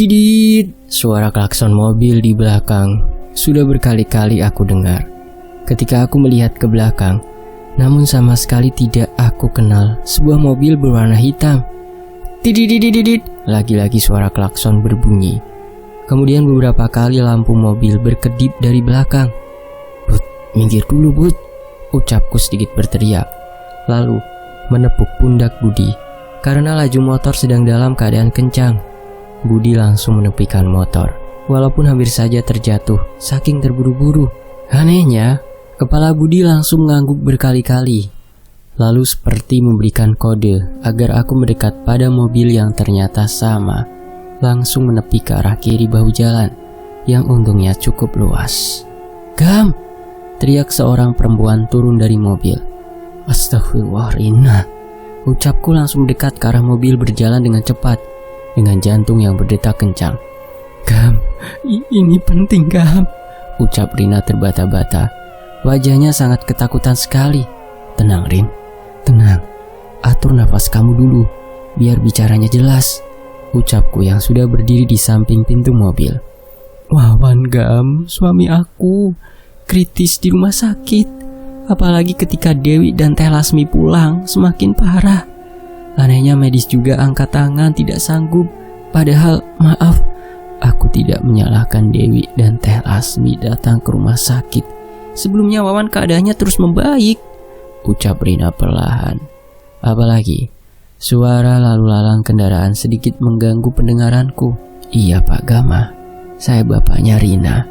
Didit, suara klakson mobil di belakang sudah berkali-kali aku dengar. Ketika aku melihat ke belakang, namun sama sekali tidak aku kenal sebuah mobil berwarna hitam. Didit, lagi-lagi suara klakson berbunyi. Kemudian beberapa kali lampu mobil berkedip dari belakang. "Bud, minggir dulu Bud," ucapku sedikit berteriak. Lalu menepuk pundak Budi karena laju motor sedang dalam keadaan kencang. Budi langsung menepikan motor, walaupun hampir saja terjatuh saking terburu-buru. Anehnya, kepala Budi langsung mengangguk berkali-kali, lalu seperti memberikan kode agar aku mendekat pada mobil yang ternyata sama, langsung menepi ke arah kiri bahu jalan, yang untungnya cukup luas. "Gam!" teriak seorang perempuan turun dari mobil. "Astagfirullah, Rina," ucapku langsung mendekat ke arah mobil berjalan dengan cepat, dengan jantung yang berdetak kencang. "Gam, ini penting Gam," ucap Rina terbata-bata. Wajahnya sangat ketakutan sekali. "Tenang Rin, tenang. Atur nafas kamu dulu, biar bicaranya jelas," ucapku yang sudah berdiri di samping pintu mobil. "Wawan Gam, suami aku kritis di rumah sakit. Apalagi ketika Dewi dan Teh Lasmi pulang semakin parah. Anehnya medis juga angkat tangan tidak sanggup. Padahal maaf, aku tidak menyalahkan Dewi dan Teh Lasmi datang ke rumah sakit. Sebelumnya Wawan keadaannya terus membaik," ucap Rina perlahan. Apalagi suara lalu lalang kendaraan sedikit mengganggu pendengaranku. "Iya Pak Gama, saya bapaknya Rina.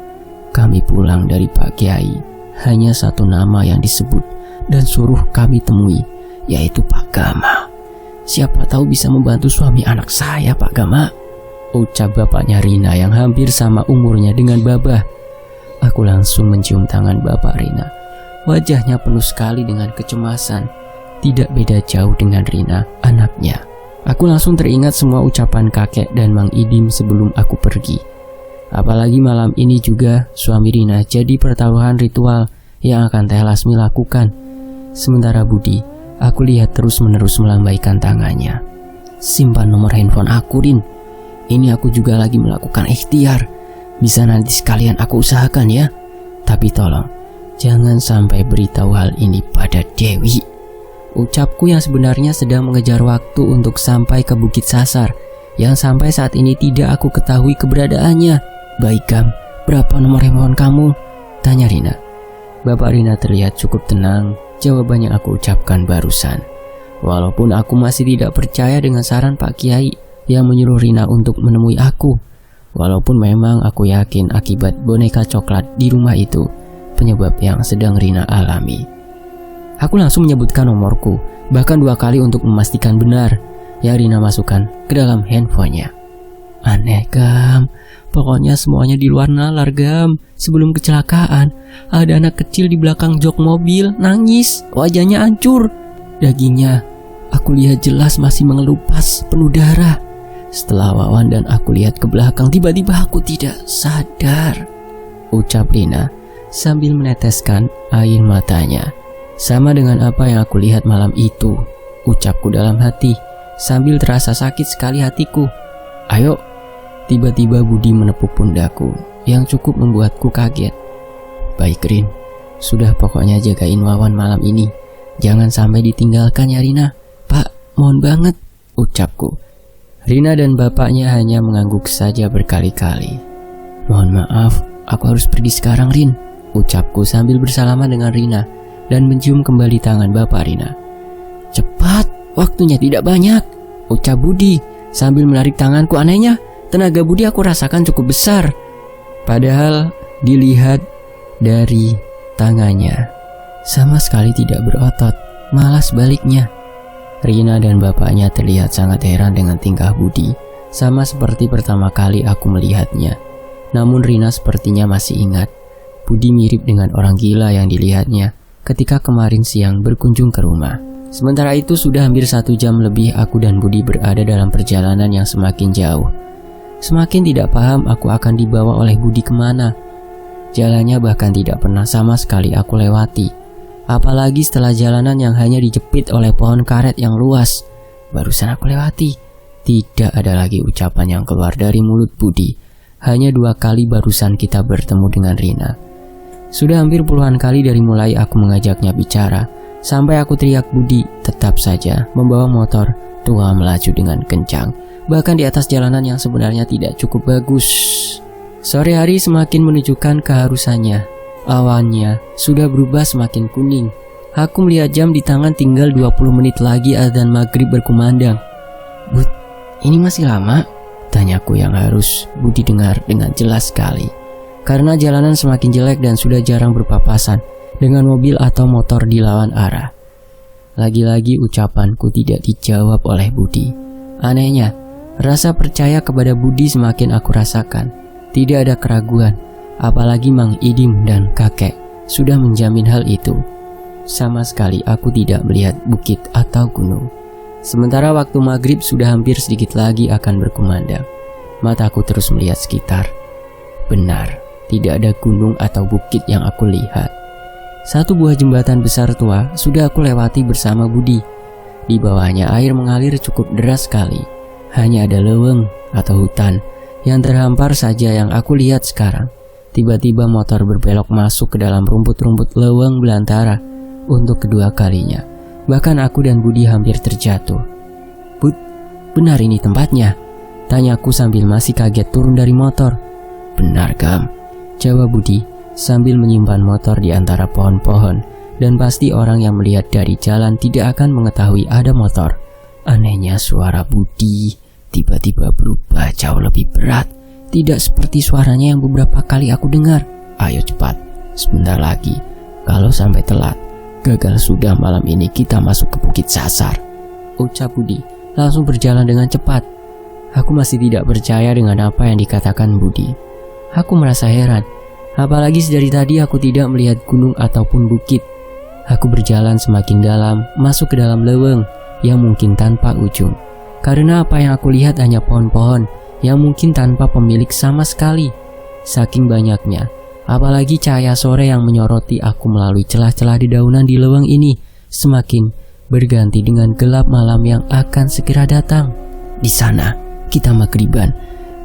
Kami pulang dari Pak Kiai. Hanya satu nama yang disebut dan suruh kami temui, yaitu Pak Gama. Siapa tahu bisa membantu suami anak saya Pak Gama," ucap bapaknya Rina yang hampir sama umurnya dengan Babah. Aku langsung mencium tangan bapak Rina. Wajahnya penuh sekali dengan kecemasan. Tidak beda jauh dengan Rina, anaknya. Aku langsung teringat semua ucapan kakek dan Mang Idim sebelum aku pergi. Apalagi malam ini juga suami Rina jadi pertaruhan ritual yang akan Teh Lasmi lakukan. Sementara Budi, aku lihat terus-menerus melambaikan tangannya. "Simpan nomor handphone aku Rin. Ini aku juga lagi melakukan ikhtiar. Bisa nanti sekalian aku usahakan ya. Tapi tolong, jangan sampai beritahu hal ini pada Dewi," ucapku yang sebenarnya sedang mengejar waktu untuk sampai ke Bukit Sasar, yang sampai saat ini tidak aku ketahui keberadaannya. "Baik Gam, berapa nomor handphone kamu?" tanya Rina. Bapak Rina terlihat cukup tenang. Jawaban yang aku ucapkan barusan. Walaupun aku masih tidak percaya dengan saran Pak Kiai yang menyuruh Rina untuk menemui aku. Walaupun memang aku yakin akibat boneka coklat di rumah itu penyebab yang sedang Rina alami. Aku langsung menyebutkan nomorku, bahkan 2 kali untuk memastikan benar yang Rina masukkan ke dalam handphonenya. "Aneh Gam, pokoknya semuanya di luar nalar Gam. Sebelum kecelakaan, ada anak kecil di belakang jok mobil, nangis, wajahnya hancur. Dagingnya, aku lihat jelas masih mengelupas, penuh darah. Setelah Wawan dan aku lihat ke belakang, tiba-tiba aku tidak sadar," ucap Rina sambil meneteskan air matanya. "Sama dengan apa yang aku lihat malam itu," ucapku dalam hati sambil terasa sakit sekali hatiku. "Ayo." Tiba-tiba Budi menepuk pundakku yang cukup membuatku kaget. "Baik Rin, sudah pokoknya jagain Wawan malam ini. Jangan sampai ditinggalkan ya Rina. Pak, mohon banget," ucapku. Rina dan bapaknya hanya mengangguk saja berkali-kali. "Mohon maaf, aku harus pergi sekarang Rin," ucapku sambil bersalaman dengan Rina dan mencium kembali tangan bapak Rina. "Cepat, waktunya tidak banyak," ucap Budi sambil menarik tanganku. Anehnya, tenaga Budi aku rasakan cukup besar. Padahal dilihat dari tangannya, sama sekali tidak berotot, malah sebaliknya. Rina dan bapaknya terlihat sangat heran dengan tingkah Budi, sama seperti pertama kali aku melihatnya. Namun Rina sepertinya masih ingat. Budi mirip dengan orang gila yang dilihatnya ketika kemarin siang berkunjung ke rumah. Sementara itu sudah hampir 1 jam lebih aku dan Budi berada dalam perjalanan yang semakin jauh. Semakin tidak paham aku akan dibawa oleh Budi kemana. Jalannya bahkan tidak pernah sama sekali aku lewati. Apalagi setelah jalanan yang hanya dijepit oleh pohon karet yang luas barusan aku lewati. Tidak ada lagi ucapan yang keluar dari mulut Budi. Hanya 2 kali barusan kita bertemu dengan Rina. Sudah hampir puluhan kali dari mulai aku mengajaknya bicara, sampai aku teriak Budi tetap saja membawa motor tua melaju dengan kencang, bahkan di atas jalanan yang sebenarnya tidak cukup bagus. Sore hari semakin menunjukkan keharusannya. Awannya sudah berubah semakin kuning. Aku melihat jam di tangan, tinggal 20 menit lagi adzan maghrib berkumandang. "Bud, ini masih lama?" tanyaku yang harus Budi dengar dengan jelas sekali. Karena jalanan semakin jelek dan sudah jarang berpapasan dengan mobil atau motor di lawan arah. Lagi-lagi ucapanku tidak dijawab oleh Budi. Anehnya, rasa percaya kepada Budi semakin aku rasakan. Tidak ada keraguan, apalagi Mang Idim dan kakek sudah menjamin hal itu. Sama sekali aku tidak melihat bukit atau gunung. Sementara waktu maghrib sudah hampir sedikit lagi akan berkumandang. Mataku terus melihat sekitar. Benar, tidak ada gunung atau bukit yang aku lihat. Satu buah jembatan besar tua sudah aku lewati bersama Budi. Di bawahnya air mengalir cukup deras sekali. Hanya ada leuweung atau hutan yang terhampar saja yang aku lihat sekarang. Tiba-tiba motor berbelok masuk ke dalam rumput-rumput leuweung belantara untuk kedua kalinya. Bahkan aku dan Budi hampir terjatuh. "Bud, benar ini tempatnya?" tanyaku sambil masih kaget turun dari motor. "Benar, Gam," jawab Budi sambil menyimpan motor di antara pohon-pohon, dan pasti orang yang melihat dari jalan tidak akan mengetahui ada motor. Anehnya suara Budi tiba-tiba berubah jauh lebih berat, tidak seperti suaranya yang beberapa kali aku dengar. "Ayo cepat, sebentar lagi. Kalau sampai telat, gagal sudah malam ini kita masuk ke Bukit Sasar," ucap Budi langsung berjalan dengan cepat. Aku masih tidak percaya dengan apa yang dikatakan Budi. Aku merasa heran, apalagi sedari tadi aku tidak melihat gunung ataupun bukit. Aku berjalan semakin dalam, masuk ke dalam leuweung yang mungkin tanpa ujung. Karena apa yang aku lihat hanya pohon-pohon yang mungkin tanpa pemilik sama sekali. Saking banyaknya, apalagi cahaya sore yang menyoroti aku melalui celah-celah dedaunan di leuweung ini semakin berganti dengan gelap malam yang akan segera datang. "Di sana, kita maghriban.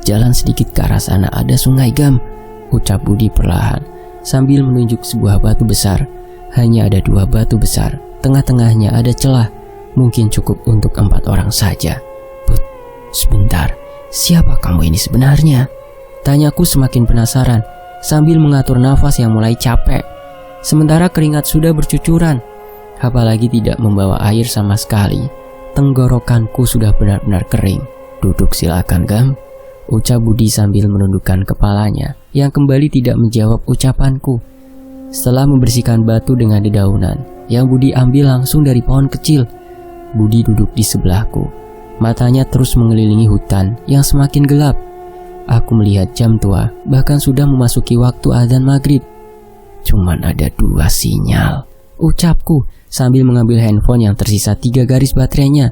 Jalan sedikit ke arah sana ada sungai, Gam," ucap Budi perlahan sambil menunjuk sebuah batu besar. Hanya ada 2 batu besar, tengah-tengahnya ada celah, mungkin cukup untuk 4 orang saja. "Bud, sebentar, siapa kamu ini sebenarnya?" tanyaku semakin penasaran sambil mengatur nafas yang mulai capek. Sementara keringat sudah bercucuran, apalagi tidak membawa air sama sekali. Tenggorokanku sudah benar-benar kering. "Duduk silakan, Gam," ucap Budi sambil menundukkan kepalanya yang kembali tidak menjawab ucapanku. Setelah membersihkan batu dengan dedaunan yang Budi ambil langsung dari pohon kecil, Budi duduk di sebelahku. Matanya terus mengelilingi hutan yang semakin gelap. Aku melihat jam tua, bahkan sudah memasuki waktu adzan maghrib. "Cuman ada 2 sinyal," ucapku sambil mengambil handphone yang tersisa 3 garis baterainya.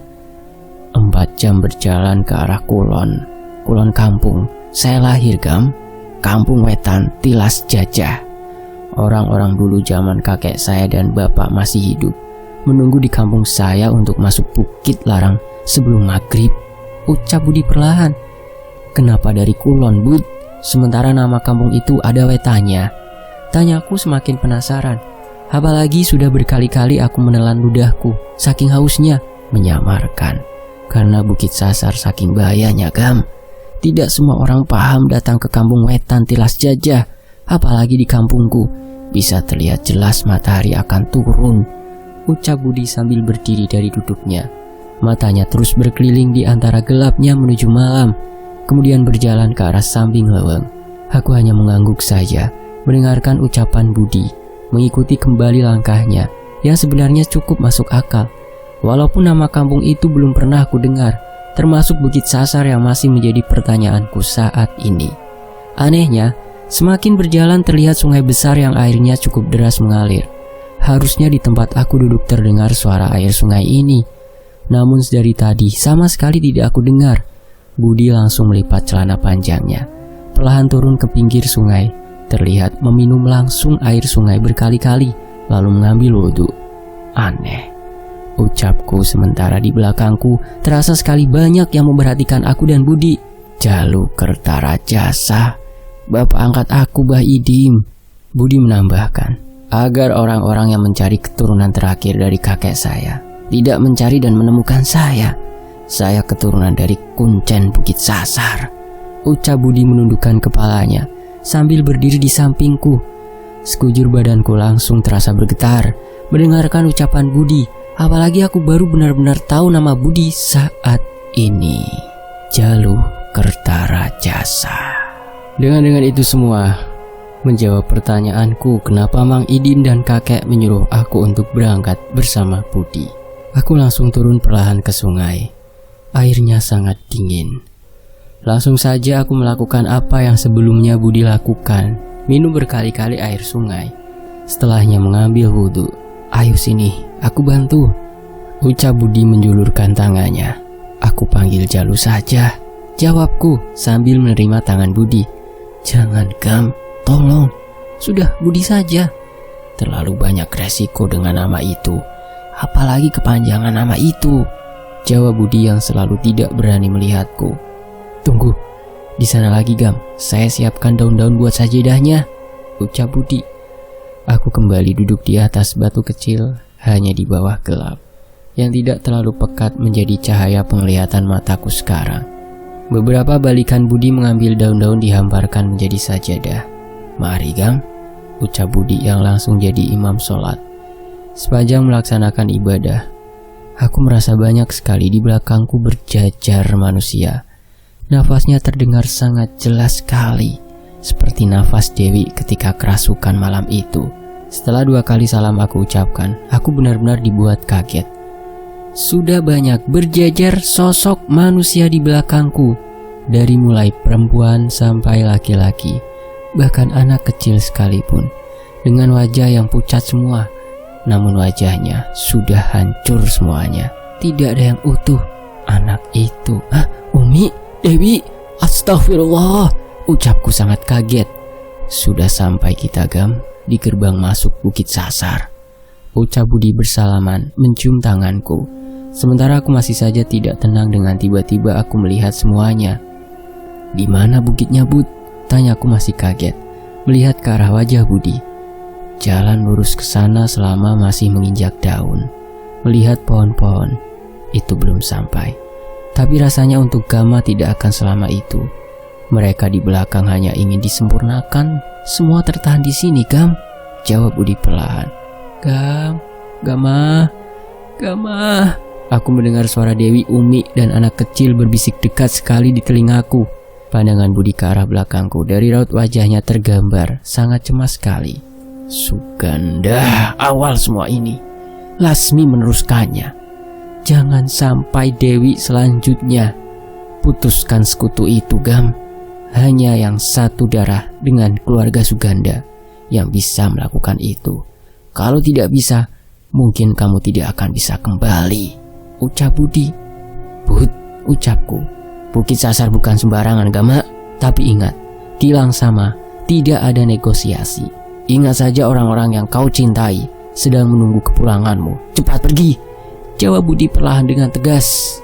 4 jam berjalan ke arah kulon kampung saya lahir, Gam. Kampung Wetan, Tilas Jajah. Orang-orang dulu zaman kakek saya dan bapak masih hidup menunggu di kampung saya untuk masuk Bukit Larang sebelum maghrib, ucap Budi perlahan. "Kenapa dari kulon, Bud? Sementara nama kampung itu ada wetannya?" tanyaku semakin penasaran. Apalagi sudah berkali-kali aku menelan ludahku saking hausnya. "Menyamarkan, karena Bukit Sasar saking bahayanya, Gam. Tidak semua orang paham datang ke kampung Wetan Tilas Jajah. Apalagi di kampungku, bisa terlihat jelas matahari akan turun," ucap Budi sambil berdiri dari duduknya. Matanya terus berkeliling di antara gelapnya menuju malam, kemudian berjalan ke arah samping leuweung. Aku hanya mengangguk saja, mendengarkan ucapan Budi, mengikuti kembali langkahnya yang sebenarnya cukup masuk akal. Walaupun nama kampung itu belum pernah aku dengar, termasuk Bukit Sasar yang masih menjadi pertanyaanku saat ini. Anehnya, semakin berjalan terlihat sungai besar yang airnya cukup deras mengalir. Harusnya di tempat aku duduk terdengar suara air sungai ini. Namun sedari tadi sama sekali tidak aku dengar. Budi langsung melipat celana panjangnya, perlahan turun ke pinggir sungai, terlihat meminum langsung air sungai berkali-kali, lalu mengambil wudhu. Aneh, ucapku sementara di belakangku terasa sekali banyak yang memperhatikan aku dan Budi. Jalu Kertarajasa, bapak angkat aku Bah Idim, Budi menambahkan, agar orang-orang yang mencari keturunan terakhir dari kakek saya tidak mencari dan menemukan saya. Saya keturunan dari Kuncen Bukit Sasar, ucap Budi menundukkan kepalanya sambil berdiri di sampingku. Sekujur badanku langsung terasa bergetar mendengarkan ucapan Budi. Apalagi aku baru benar-benar tahu nama Budi saat ini. Jalu Kertarajasa. Dengan itu semua menjawab pertanyaanku kenapa Mang Idim dan kakek menyuruh aku untuk berangkat bersama Budi. Aku langsung turun perlahan ke sungai. Airnya sangat dingin. Langsung saja aku melakukan apa yang sebelumnya Budi lakukan, minum berkali-kali air sungai. Setelahnya mengambil wudhu. Ayo sini, aku bantu, ucap Budi menjulurkan tangannya. Aku panggil Jalu saja, jawabku sambil menerima tangan Budi. Jangan Gam, tolong, sudah Budi saja. Terlalu banyak resiko dengan nama itu, apalagi kepanjangan nama itu, jawab Budi yang selalu tidak berani melihatku. Tunggu, di sana lagi Gam, saya siapkan daun-daun buat sajidahnya, ucap Budi. Aku kembali duduk di atas batu kecil, hanya di bawah gelap yang tidak terlalu pekat menjadi cahaya penglihatan mataku sekarang. Beberapa balikan Budi mengambil daun-daun dihamparkan menjadi sajadah. Mari Gam, ucap Budi yang langsung jadi imam sholat. Sepanjang melaksanakan ibadah, aku merasa banyak sekali di belakangku berjajar manusia. Nafasnya terdengar sangat jelas sekali, seperti nafas Dewi ketika kerasukan malam itu. Setelah 2 kali salam aku ucapkan, aku benar-benar dibuat kaget. Sudah banyak berjajar sosok manusia di belakangku, dari mulai perempuan sampai laki-laki, bahkan anak kecil sekalipun, dengan wajah yang pucat semua. Namun wajahnya sudah hancur semuanya, tidak ada yang utuh. Anak itu, Umi, Dewi, astagfirullah, ucapku sangat kaget. Sudah sampai kita Gam, di gerbang masuk Bukit Sasar, ucap Budi bersalaman mencium tanganku. Sementara aku masih saja tidak tenang dengan tiba-tiba aku melihat semuanya. Di mana bukitnya Bud? Tanyaku masih kaget melihat ke arah wajah Budi. Jalan lurus ke sana selama masih menginjak daun. Melihat pohon-pohon itu belum sampai. Tapi rasanya untuk Gama tidak akan selama itu. Mereka di belakang hanya ingin disempurnakan. Semua tertahan di sini Gam, jawab Budi perlahan. Gama. Aku mendengar suara Dewi, Umi, dan anak kecil berbisik dekat sekali di telingaku. Pandangan Budi ke arah belakangku. Dari raut wajahnya tergambar sangat cemas sekali. Suganda awal semua ini. Lasmi meneruskannya. Jangan sampai Dewi selanjutnya. Putuskan sekutu itu Gam. Hanya yang satu darah dengan keluarga Suganda yang bisa melakukan itu. Kalau tidak bisa, mungkin kamu tidak akan bisa kembali, ucap Budi. Bud, ucapku. Bukit Sasar bukan sembarangan Gama. Tapi ingat, Kilang sama tidak ada negosiasi. Ingat saja orang-orang yang kau cintai sedang menunggu kepulanganmu. Cepat pergi, jawab Budi perlahan dengan tegas.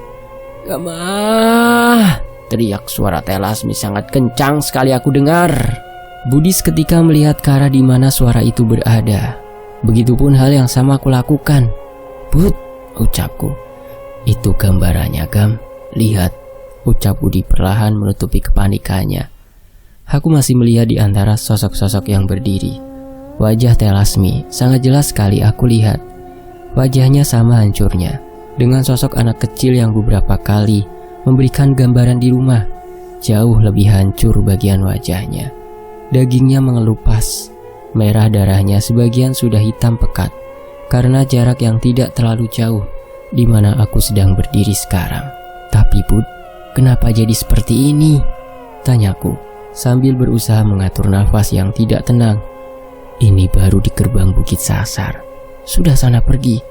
Gama, teriak suara Telasmi sangat kencang sekali aku dengar. Budi seketika melihat ke arah di mana suara itu berada. Begitupun hal yang sama aku lakukan. Bud, ucapku. Itu gambarannya Gam. Lihat, ucap Budi perlahan menutupi kepanikannya. Aku masih melihat di antara sosok-sosok yang berdiri. Wajah Telasmi sangat jelas sekali aku lihat. Wajahnya sama hancurnya dengan sosok anak kecil yang beberapa kali memberikan gambaran di rumah. Jauh lebih hancur bagian wajahnya. Dagingnya mengelupas. Merah darahnya sebagian sudah hitam pekat karena jarak yang tidak terlalu jauh di mana aku sedang berdiri sekarang. Tapi Bud, kenapa jadi seperti ini? Tanyaku sambil berusaha mengatur nafas yang tidak tenang. Ini baru di gerbang Bukit Sasar. Sudah sana pergi.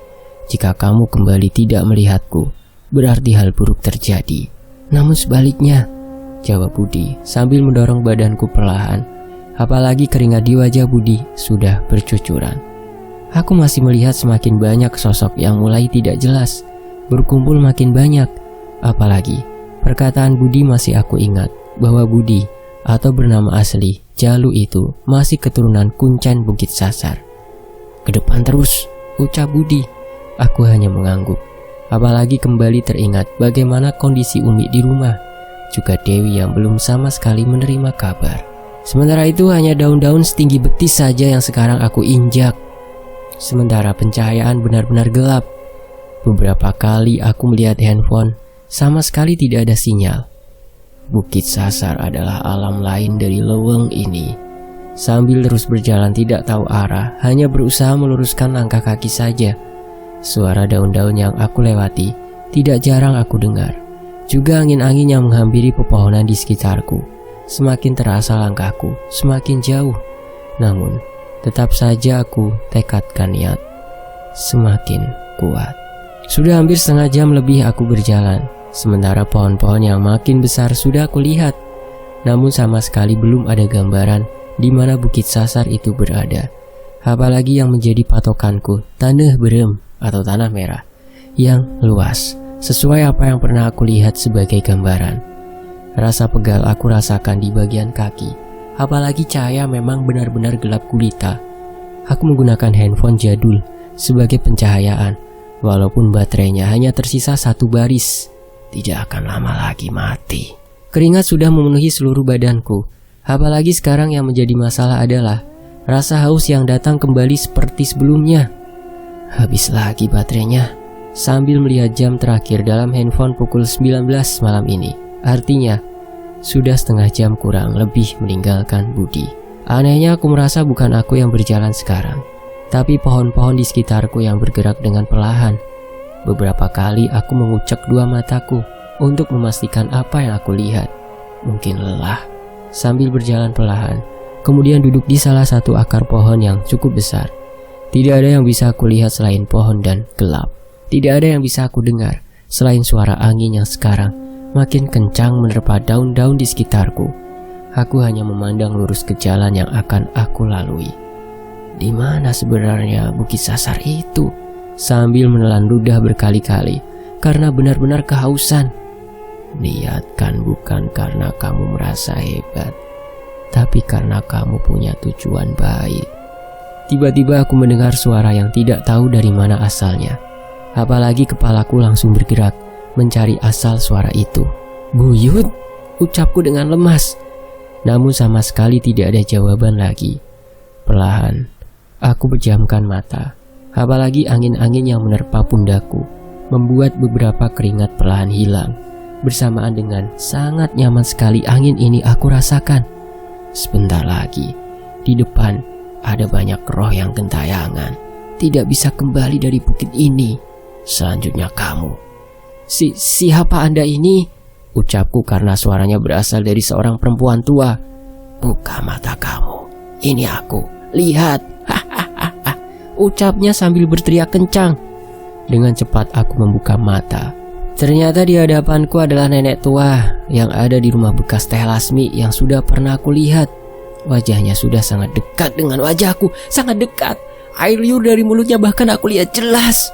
Jika kamu kembali tidak melihatku, berarti hal buruk terjadi. Namun sebaliknya, jawab Budi sambil mendorong badanku perlahan. Apalagi keringat di wajah Budi sudah bercucuran. Aku masih melihat semakin banyak sosok yang mulai tidak jelas, berkumpul makin banyak. Apalagi perkataan Budi masih aku ingat, bahwa Budi atau bernama asli Jalu itu masih keturunan Kuncen Bukit Sasar. "Ke depan terus," ucap Budi. Aku hanya mengangguk. Apalagi kembali teringat bagaimana kondisi Umi di rumah, juga Dewi yang belum sama sekali menerima kabar. Sementara itu hanya daun-daun setinggi betis saja yang sekarang aku injak. Sementara pencahayaan benar-benar gelap. Beberapa kali aku melihat handphone, sama sekali tidak ada sinyal. Bukit Sasar adalah alam lain dari leuweung ini. Sambil terus berjalan tidak tahu arah, hanya berusaha meluruskan langkah kaki saja. Suara daun-daun yang aku lewati tidak jarang aku dengar. Juga angin-angin yang menghampiri pepohonan di sekitarku. Semakin terasa langkahku, semakin jauh. Namun tetap saja aku tekadkan niat semakin kuat. Sudah hampir setengah jam lebih aku berjalan, sementara pohon-pohon yang makin besar sudah aku lihat. Namun sama sekali belum ada gambaran di mana Bukit Sasar itu berada. Apalagi yang menjadi patokanku, tanah berem atau tanah merah yang luas, sesuai apa yang pernah aku lihat sebagai gambaran. Rasa pegal aku rasakan di bagian kaki. Apalagi cahaya memang benar-benar gelap gulita. Aku menggunakan handphone jadul sebagai pencahayaan. Walaupun baterainya hanya tersisa 1 baris, tidak akan lama lagi mati. Keringat sudah memenuhi seluruh badanku. Apalagi sekarang yang menjadi masalah adalah rasa haus yang datang kembali seperti sebelumnya. Habis lagi baterainya. Sambil melihat jam terakhir dalam handphone pukul 19 malam ini. Artinya sudah setengah jam kurang lebih meninggalkan Budi. Anehnya aku merasa bukan aku yang berjalan sekarang, tapi pohon-pohon di sekitarku yang bergerak dengan perlahan. Beberapa kali aku mengucek 2 mataku untuk memastikan apa yang aku lihat. Mungkin lelah. Sambil berjalan perlahan, kemudian duduk di salah satu akar pohon yang cukup besar. Tidak ada yang bisa aku lihat selain pohon dan gelap. Tidak ada yang bisa aku dengar selain suara angin yang sekarang makin kencang menerpa daun-daun di sekitarku. Aku hanya memandang lurus ke jalan yang akan aku lalui. Di mana sebenarnya Bukit Sasar itu? Sambil menelan ludah berkali-kali karena benar-benar kehausan. Niatkan bukan karena kamu merasa hebat, tapi karena kamu punya tujuan baik. Tiba-tiba aku mendengar suara yang tidak tahu dari mana asalnya. Apalagi kepalaku langsung bergerak mencari asal suara itu. "Buyut," ucapku dengan lemas. Namun sama sekali tidak ada jawaban lagi. Perlahan, aku pejamkan mata. Apalagi angin-angin yang menerpa pundakku membuat beberapa keringat perlahan hilang. Bersamaan dengan sangat nyaman sekali angin ini aku rasakan. Sebentar lagi, di depan ada banyak roh yang gentayangan. Tidak bisa kembali dari bukit ini. Selanjutnya kamu. Siapa Anda ini? Ucapku karena suaranya berasal dari seorang perempuan tua. "Buka mata kamu. Ini aku. Lihat." Hahaha. Ucapnya sambil berteriak kencang. Dengan cepat aku membuka mata. Ternyata di hadapanku adalah nenek tua yang ada di rumah bekas Teh Lasmi yang sudah pernah aku lihat. Wajahnya sudah sangat dekat dengan wajahku. Sangat dekat. Air liur dari mulutnya bahkan aku lihat jelas.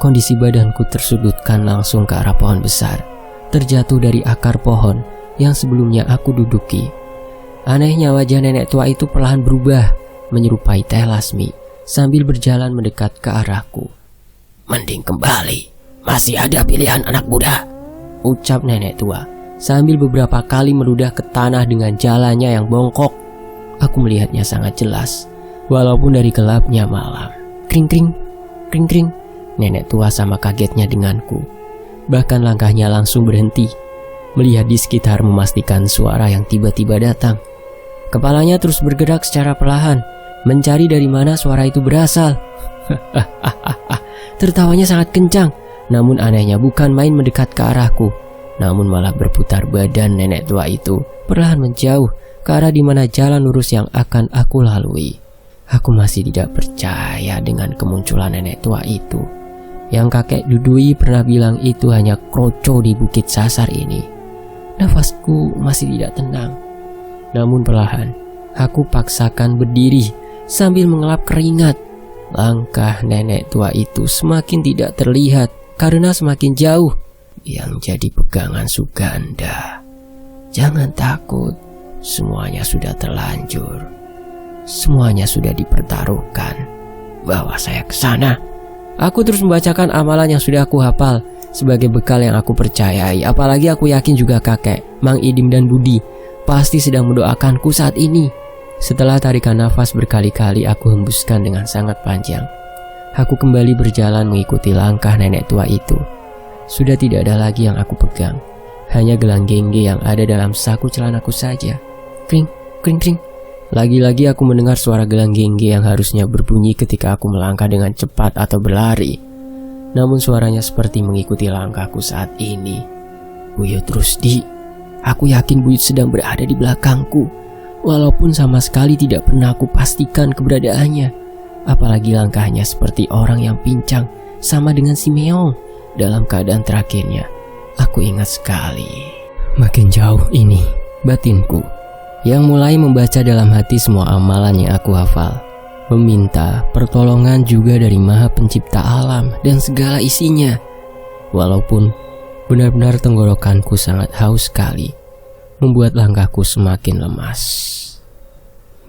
Kondisi badanku tersudutkan langsung ke arah pohon besar, terjatuh dari akar pohon yang sebelumnya aku duduki. Anehnya wajah nenek tua itu perlahan berubah, menyerupai Teh Lasmi, sambil berjalan mendekat ke arahku. "Mending kembali, masih ada pilihan anak muda," ucap nenek tua, sambil beberapa kali meludah ke tanah dengan jalannya yang bongkok. Aku melihatnya sangat jelas, walaupun dari gelapnya malam. Kring-kring, kring-kring. Nenek tua sama kagetnya denganku. Bahkan langkahnya langsung berhenti, melihat di sekitar memastikan suara yang tiba-tiba datang. Kepalanya terus bergerak secara perlahan, mencari dari mana suara itu berasal. Tertawanya sangat kencang, namun anehnya bukan main mendekat ke arahku, namun malah berputar badan nenek tua itu perlahan menjauh ke arah di mana jalan lurus yang akan aku lalui. Aku masih tidak percaya dengan kemunculan nenek tua itu. Yang kakek Dudui pernah bilang itu hanya kroco di Bukit Sasar ini. Nafasku masih tidak tenang. Namun perlahan, aku paksakan berdiri sambil mengelap keringat. Langkah nenek tua itu semakin tidak terlihat karena semakin jauh. Yang jadi pegangan Suganda. Jangan takut, semuanya sudah terlanjur. Semuanya sudah dipertaruhkan. Bawa saya ke sana. Aku terus membacakan amalan yang sudah aku hafal sebagai bekal yang aku percayai. Apalagi aku yakin juga kakek, Mang Idim dan Budi pasti sedang mendoakanku saat ini. Setelah tarikan nafas berkali-kali aku hembuskan dengan sangat panjang. Aku kembali berjalan mengikuti langkah nenek tua itu. Sudah tidak ada lagi yang aku pegang. Hanya gelang gengge yang ada dalam saku celanaku saja. Kring, kring, kring. Lagi-lagi aku mendengar suara gelang gengge yang harusnya berbunyi ketika aku melangkah dengan cepat atau berlari. Namun suaranya seperti mengikuti langkahku saat ini. Buyut Rusdi. Aku yakin Buyut sedang berada di belakangku. Walaupun sama sekali tidak pernah aku pastikan keberadaannya. Apalagi langkahnya seperti orang yang pincang, sama dengan si Meong dalam keadaan terakhirnya. Aku ingat sekali. Makin jauh ini batinku yang mulai membaca dalam hati semua amalan yang aku hafal, meminta pertolongan juga dari Maha Pencipta alam dan segala isinya. Walaupun benar-benar tenggorokanku sangat haus sekali, membuat langkahku semakin lemas.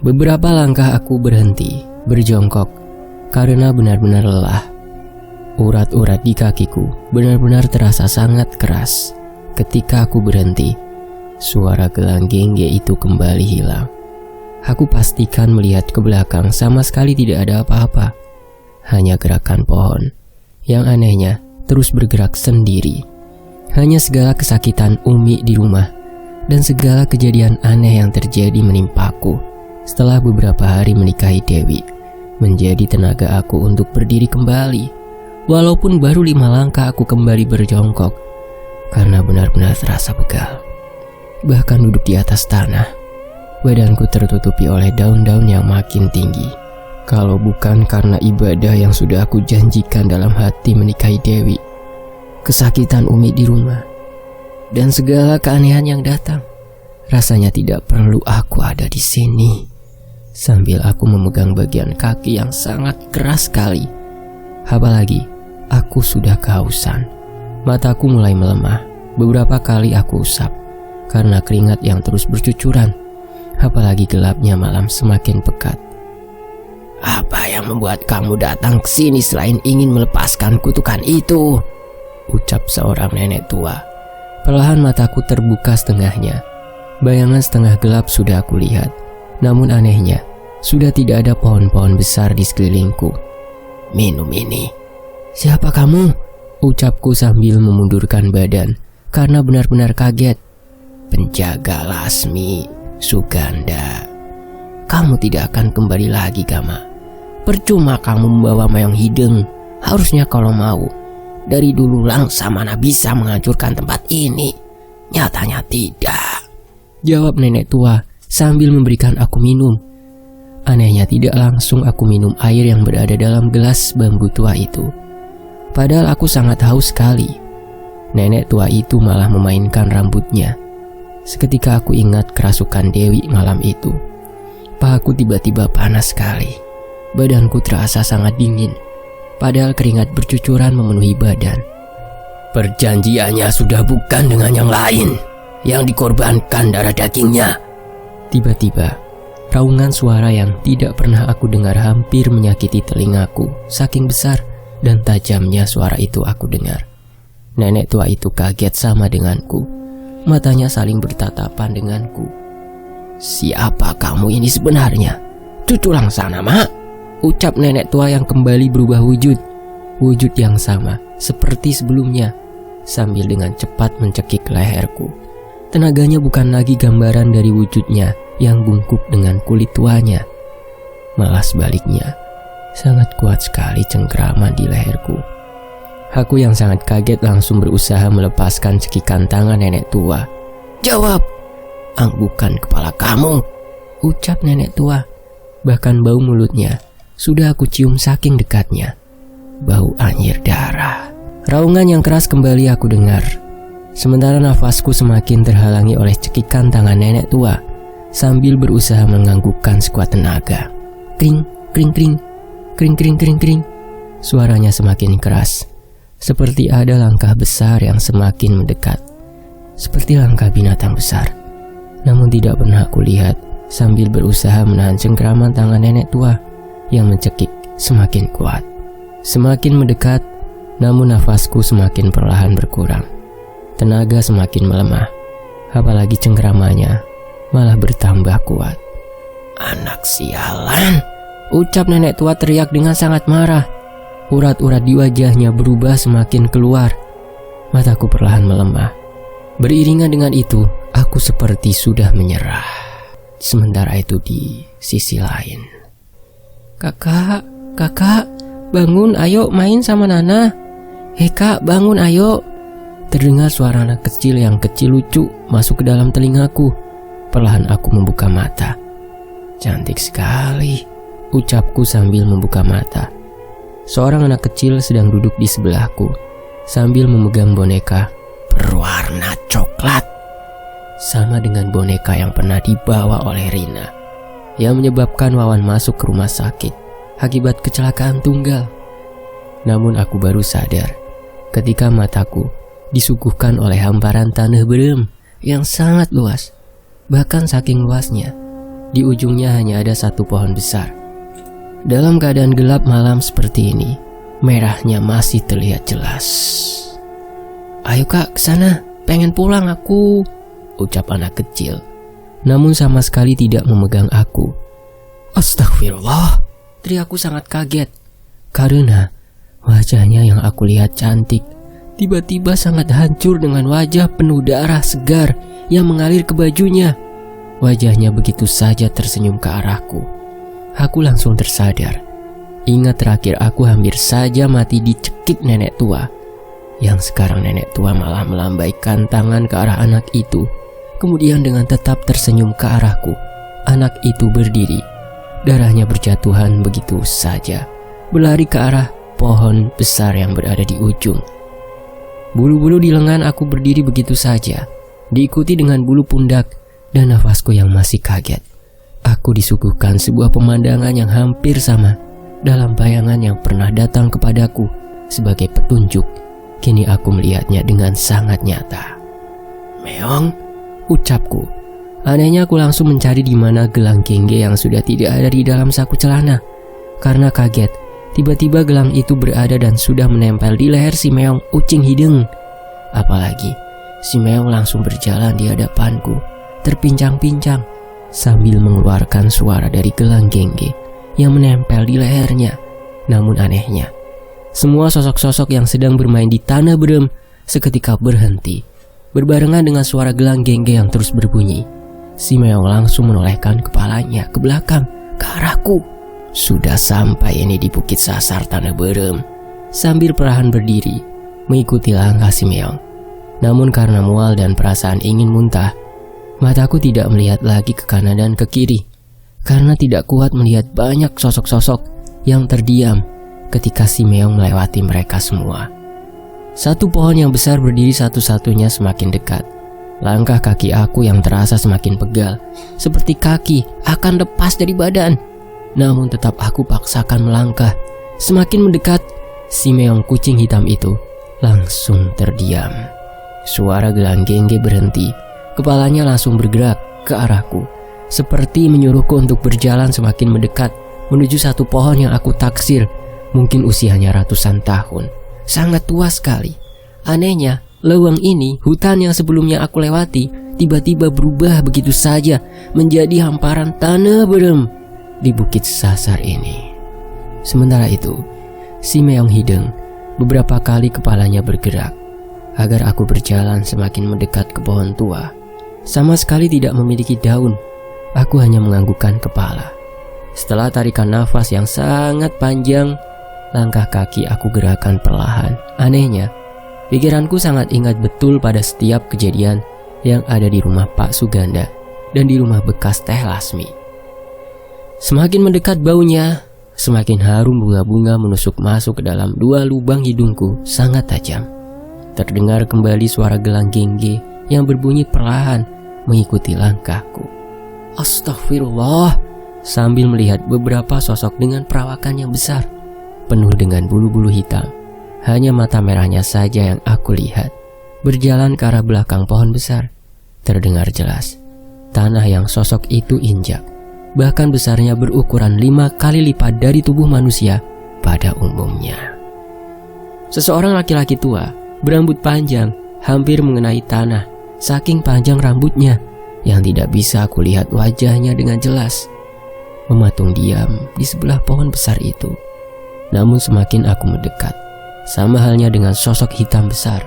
Beberapa langkah aku berhenti, berjongkok, karena benar-benar lelah. Urat-urat di kakiku benar-benar terasa sangat keras. Ketika aku berhenti, suara gelang gengge itu kembali hilang. Aku pastikan melihat ke belakang sama sekali tidak ada apa-apa. Hanya gerakan pohon yang anehnya terus bergerak sendiri. Hanya segala kesakitan Umi di rumah dan segala kejadian aneh yang terjadi menimpaku setelah beberapa hari menikahi Dewi menjadi tenaga aku untuk berdiri kembali. Walaupun baru 5 langkah aku kembali berjongkok karena benar-benar terasa pegal. Bahkan duduk di atas tanah, badanku tertutupi oleh daun-daun yang makin tinggi. Kalau bukan karena ibadah yang sudah aku janjikan dalam hati menikahi Dewi, kesakitan Umi di rumah, dan segala keanehan yang datang, rasanya tidak perlu aku ada di sini. Sambil aku memegang bagian kaki yang sangat keras sekali. Apalagi aku sudah kehausan. Mataku mulai melemah. Beberapa kali aku usap karena keringat yang terus bercucuran. Apalagi gelapnya malam semakin pekat. Apa yang membuat kamu datang ke sini selain ingin melepaskan kutukan itu? Ucap seorang nenek tua. Perlahan mataku terbuka setengahnya. Bayangan setengah gelap sudah aku lihat. Namun anehnya, sudah tidak ada pohon-pohon besar di sekelilingku. Minum ini. Siapa kamu? Ucapku sambil memundurkan badan karena benar-benar kaget. Penjaga Lasmi, Suganda. Kamu tidak akan kembali lagi, Gama. Percuma kamu membawa Mayong Hideng. Harusnya kalau mau, dari dulu Langsa mana bisa menghancurkan tempat ini. Nyatanya tidak. Jawab nenek tua sambil memberikan aku minum. Anehnya tidak langsung aku minum air yang berada dalam gelas bambu tua itu. Padahal aku sangat haus sekali. Nenek tua itu malah memainkan rambutnya. Seketika aku ingat kerasukan Dewi malam itu. Pahaku tiba-tiba panas sekali. Badanku terasa sangat dingin. Padahal keringat bercucuran memenuhi badan. Perjanjiannya sudah bukan dengan yang lain, yang dikorbankan darah dagingnya. Tiba-tiba, raungan suara yang tidak pernah aku dengar hampir menyakiti telingaku. Saking besar dan tajamnya suara itu aku dengar. Nenek tua itu kaget sama denganku. Matanya saling bertatapan denganku. Siapa kamu ini sebenarnya? Cucu Langsana, Mak. Ucap nenek tua yang kembali berubah wujud. Wujud yang sama seperti sebelumnya. Sambil dengan cepat mencekik leherku. Tenaganya bukan lagi gambaran dari wujudnya yang bungkuk dengan kulit tuanya. Malah sebaliknya, sangat kuat sekali cengkraman di leherku. Aku yang sangat kaget langsung berusaha melepaskan cekikan tangan nenek tua. Jawab, anggukan kepala kamu, ucap nenek tua. Bahkan bau mulutnya sudah aku cium saking dekatnya. Bau anyir darah. Raungan yang keras kembali aku dengar. Sementara nafasku semakin terhalangi oleh cekikan tangan nenek tua sambil berusaha menganggukkan sekuat tenaga. Kring, kring, kring. Kring kring kring kring. Suaranya semakin keras, seperti ada langkah besar yang semakin mendekat, seperti langkah binatang besar. Namun tidak pernah aku lihat, sambil berusaha menahan cengkraman tangan nenek tua yang mencekik semakin kuat. Semakin mendekat, namun nafasku semakin perlahan berkurang. Tenaga semakin melemah, apalagi cengkramannya malah bertambah kuat. "Anak sialan!" ucap nenek tua teriak dengan sangat marah. Urat-urat di wajahnya berubah semakin keluar. Mataku perlahan melemah. Beriringan dengan itu, aku seperti sudah menyerah. Sementara itu di sisi lain, Kakak, bangun, ayo main sama Nana. Hei kak, bangun ayo." Terdengar suara anak kecil yang kecil lucu masuk ke dalam telingaku. Perlahan aku membuka mata. "Cantik sekali," ucapku sambil membuka mata. Seorang anak kecil sedang duduk di sebelahku sambil memegang boneka berwarna coklat, sama dengan boneka yang pernah dibawa oleh Rina, yang menyebabkan Wawan masuk ke rumah sakit akibat kecelakaan tunggal. Namun aku baru sadar ketika mataku disuguhkan oleh hamparan tanah berem yang sangat luas. Bahkan saking luasnya, di ujungnya hanya ada satu pohon besar. Dalam keadaan gelap malam seperti ini, merahnya masih terlihat jelas. "Ayo kak, kesana, pengen pulang aku," ucap anak kecil, namun sama sekali tidak memegang aku. "Astagfirullah," teriakku sangat kaget, karena wajahnya yang aku lihat cantik tiba-tiba sangat hancur dengan wajah penuh darah segar yang mengalir ke bajunya. Wajahnya begitu saja tersenyum ke arahku. Aku langsung tersadar. Ingat terakhir aku hampir saja mati dicekik nenek tua. Yang sekarang nenek tua malah melambaikan tangan ke arah anak itu. Kemudian dengan tetap tersenyum ke arahku, anak itu berdiri. Darahnya berjatuhan begitu saja, berlari ke arah pohon besar yang berada di ujung. Bulu-bulu di lengan aku berdiri begitu saja, diikuti dengan bulu pundak dan nafasku yang masih kaget. Aku disuguhkan sebuah pemandangan yang hampir sama dalam bayangan yang pernah datang kepadaku sebagai petunjuk. Kini aku melihatnya dengan sangat nyata. "Meong," ucapku. Anehnya aku langsung mencari di mana gelang gengge yang sudah tidak ada di dalam saku celana. Karena kaget, tiba-tiba gelang itu berada dan sudah menempel di leher si Meong ucing hidung. Apalagi si Meong langsung berjalan di hadapanku, terpincang-pincang sambil mengeluarkan suara dari gelang gengge yang menempel di lehernya. Namun anehnya, semua sosok-sosok yang sedang bermain di tanah berem seketika berhenti. Berbarengan dengan suara gelang gengge yang terus berbunyi, si Meong langsung menolehkan kepalanya ke belakang, ke arahku. "Sudah sampai ini di Bukit Sasar Tanah Berem," sambil perlahan berdiri mengikuti langkah si Meong. Namun karena mual dan perasaan ingin muntah, mataku tidak melihat lagi ke kanan dan ke kiri, karena tidak kuat melihat banyak sosok-sosok yang terdiam ketika si Meong melewati mereka semua. Satu pohon yang besar berdiri satu-satunya semakin dekat. Langkah kaki aku yang terasa semakin pegal, seperti kaki akan lepas dari badan. Namun tetap aku paksakan melangkah. Semakin mendekat, si Meong kucing hitam itu langsung terdiam. Suara gelang gengge berhenti. Kepalanya langsung bergerak ke arahku, seperti menyuruhku untuk berjalan semakin mendekat menuju satu pohon yang aku taksir mungkin usianya ratusan tahun. Sangat tua sekali. Anehnya, leweng ini, hutan yang sebelumnya aku lewati, tiba-tiba berubah begitu saja menjadi hamparan tanah berem di Bukit Sasar ini. Sementara itu, si Meong hidung beberapa kali kepalanya bergerak agar aku berjalan semakin mendekat ke pohon tua. Sama sekali tidak memiliki daun. Aku hanya menganggukkan kepala. Setelah tarikan nafas yang sangat panjang, langkah kaki aku gerakan perlahan. Anehnya, pikiranku sangat ingat betul pada setiap kejadian yang ada di rumah Pak Suganda dan di rumah bekas Teh Lasmi. Semakin mendekat baunya, semakin harum bunga-bunga menusuk masuk ke dalam dua lubang hidungku sangat tajam. Terdengar kembali suara gelang gengge yang berbunyi perlahan mengikuti langkahku. "Astagfirullah," sambil melihat beberapa sosok dengan perawakan yang besar, penuh dengan bulu-bulu hitam. Hanya mata merahnya saja yang aku lihat. Berjalan ke arah belakang pohon besar, terdengar jelas tanah yang sosok itu injak, bahkan besarnya berukuran 5 kali lipat dari tubuh manusia pada umumnya. Seseorang laki-laki tua, berambut panjang, hampir mengenai tanah, saking panjang rambutnya yang tidak bisa aku lihat wajahnya dengan jelas, mematung diam di sebelah pohon besar itu. Namun semakin aku mendekat, sama halnya dengan sosok hitam besar,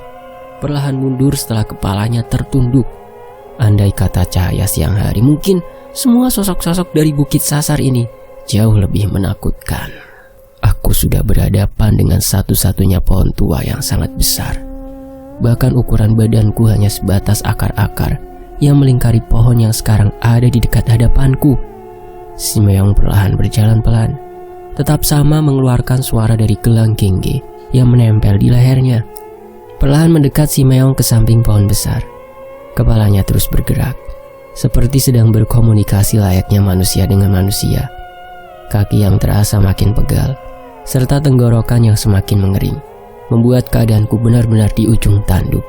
perlahan mundur setelah kepalanya tertunduk. Andai kata cahaya siang hari, mungkin semua sosok-sosok dari Bukit Sasar ini jauh lebih menakutkan. Aku sudah berhadapan dengan satu-satunya pohon tua yang sangat besar. Bahkan ukuran badanku hanya sebatas akar-akar yang melingkari pohon yang sekarang ada di dekat hadapanku. Si Meong perlahan berjalan pelan, tetap sama mengeluarkan suara dari gelang gengge yang menempel di lehernya. Perlahan mendekat si Meong ke samping pohon besar. Kepalanya terus bergerak, seperti sedang berkomunikasi layaknya manusia dengan manusia. Kaki yang terasa makin pegal, serta tenggorokan yang semakin mengering, membuat keadaanku benar-benar di ujung tanduk.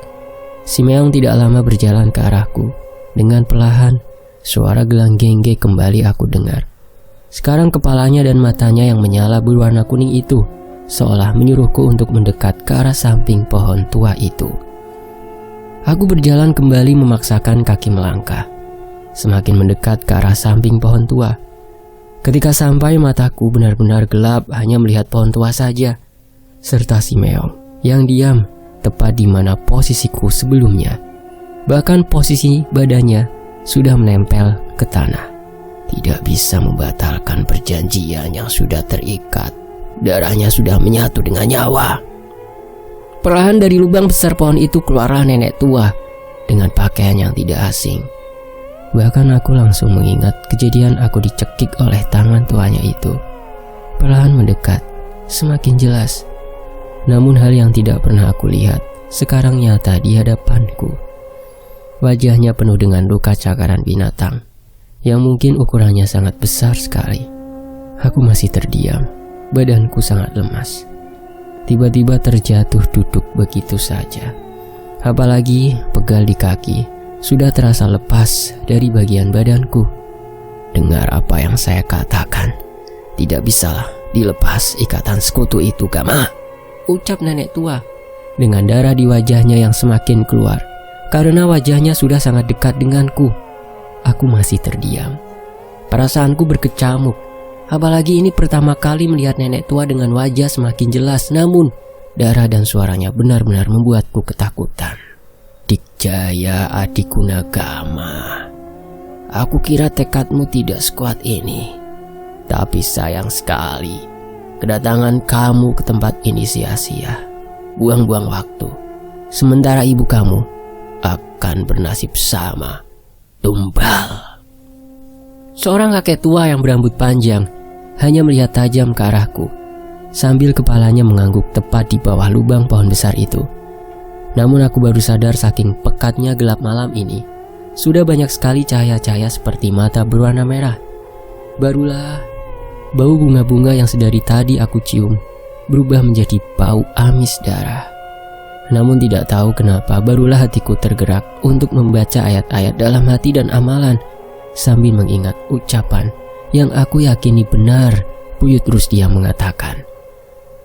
Si Meong tidak lama berjalan ke arahku. Dengan perlahan, suara gelang gengge kembali aku dengar. Sekarang kepalanya dan matanya yang menyala berwarna kuning itu seolah menyuruhku untuk mendekat ke arah samping pohon tua itu. Aku berjalan kembali memaksakan kaki melangkah, semakin mendekat ke arah samping pohon tua. Ketika sampai, mataku benar-benar gelap, hanya melihat pohon tua saja, serta si Meong yang diam tepat di mana posisiku sebelumnya. Bahkan posisi badannya sudah menempel ke tanah. Tidak bisa membatalkan perjanjian yang sudah terikat. Darahnya sudah menyatu dengan nyawa. Perlahan dari lubang besar pohon itu keluarlah nenek tua dengan pakaian yang tidak asing. Bahkan aku langsung mengingat kejadian aku dicekik oleh tangan tuanya itu. Perlahan mendekat, semakin jelas. Namun hal yang tidak pernah aku lihat sekarang nyata di hadapanku. Wajahnya penuh dengan luka cakaran binatang yang mungkin ukurannya sangat besar sekali. Aku masih terdiam. Badanku sangat lemas. Tiba-tiba terjatuh duduk begitu saja. Apalagi pegal di kaki sudah terasa lepas dari bagian badanku. Dengar apa yang saya katakan. Tidak bisalah dilepas ikatan sekutu itu, Gama, ucap nenek tua dengan darah di wajahnya yang semakin keluar. Karena wajahnya sudah sangat dekat denganku. Aku masih terdiam. Perasaanku berkecamuk. Apalagi ini pertama kali melihat nenek tua dengan wajah semakin jelas. Namun darah dan suaranya benar-benar membuatku ketakutan. Dikjaya adikku Nagama, aku kira tekadmu tidak sekuat ini. Tapi sayang sekali, kedatangan kamu ke tempat ini sia-sia. Buang-buang waktu. Sementara ibu kamu akan bernasib sama, tumbal. Seorang kakek tua yang berambut panjang hanya melihat tajam ke arahku, sambil kepalanya mengangguk tepat di bawah lubang pohon besar itu. Namun aku baru sadar saking pekatnya gelap malam ini, sudah banyak sekali cahaya-cahaya seperti mata berwarna merah. Barulah bau bunga-bunga yang sedari tadi aku cium berubah menjadi bau amis darah. Namun tidak tahu kenapa barulah hatiku tergerak untuk membaca ayat-ayat dalam hati dan amalan, sambil mengingat ucapan yang aku yakini benar. Buyut Rusdia mengatakan,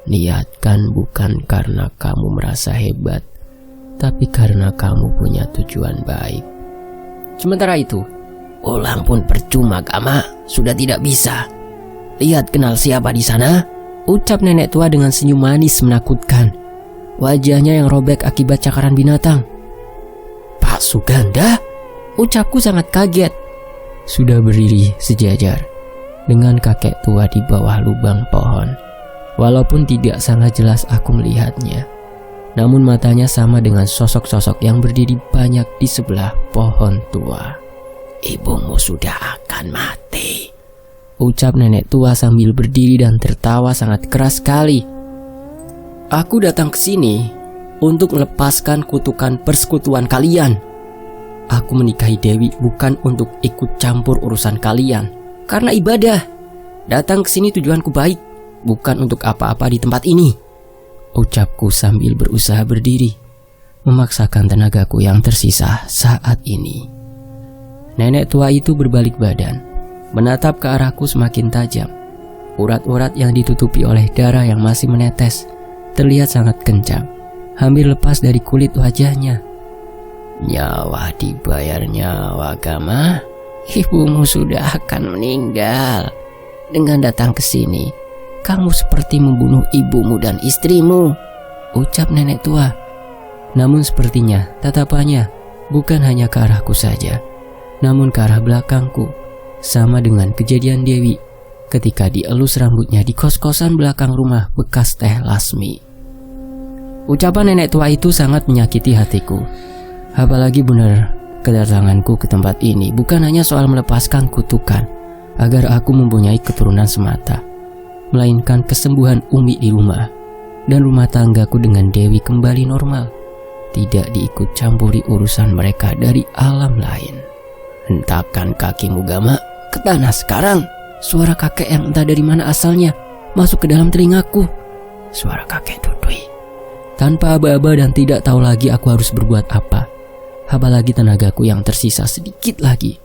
niatkan bukan karena kamu merasa hebat, tapi karena kamu punya tujuan baik. Sementara itu, ulang pun percuma, Gama, sudah tidak bisa. Lihat kenal siapa di sana? Ucap nenek tua dengan senyum manis menakutkan. Wajahnya yang robek akibat cakaran binatang. Pak Suganda? Ucapku sangat kaget. Sudah berdiri sejajar dengan kakek tua di bawah lubang pohon. Walaupun tidak sangat jelas aku melihatnya, namun matanya sama dengan sosok-sosok yang berdiri banyak di sebelah pohon tua. Ibumu sudah akan mati, ucap nenek tua sambil berdiri dan tertawa sangat keras sekali. Aku datang ke sini untuk melepaskan kutukan persekutuan kalian. Aku menikahi Dewi bukan untuk ikut campur urusan kalian. karena ibadah. Datang ke sini tujuanku baik, bukan untuk apa-apa di tempat ini, ucapku sambil berusaha berdiri, memaksakan tenagaku yang tersisa saat ini. Nenek tua itu berbalik badan, menatap ke arahku semakin tajam. Urat-urat yang ditutupi oleh darah yang masih menetes terlihat sangat kencang, hampir lepas dari kulit wajahnya. Nyawa dibayar nyawa, Gama. Ibumu sudah akan meninggal. Dengan datang ke sini, kamu seperti membunuh ibumu dan istrimu, ucap nenek tua. Namun sepertinya tatapannya bukan hanya ke arahku saja, namun ke arah belakangku, sama dengan kejadian Dewi ketika dielus rambutnya di kos-kosan belakang rumah bekas Teh Lasmi. Ucapan nenek tua itu sangat menyakiti hatiku. Apalagi benar kedatanganku ke tempat ini bukan hanya soal melepaskan kutukan agar aku mempunyai keturunan semata, melainkan kesembuhan Umi di rumah dan rumah tanggaku dengan Dewi kembali normal, tidak diikut campuri urusan mereka dari alam lain. Hentakkan kakimu, Gama, ke tanah sekarang. Suara kakek yang entah dari mana asalnya masuk ke dalam telingaku. Suara kakek Dudui. Tanpa aba-aba dan tidak tahu lagi aku harus berbuat apa, apalagi tenagaku yang tersisa sedikit lagi.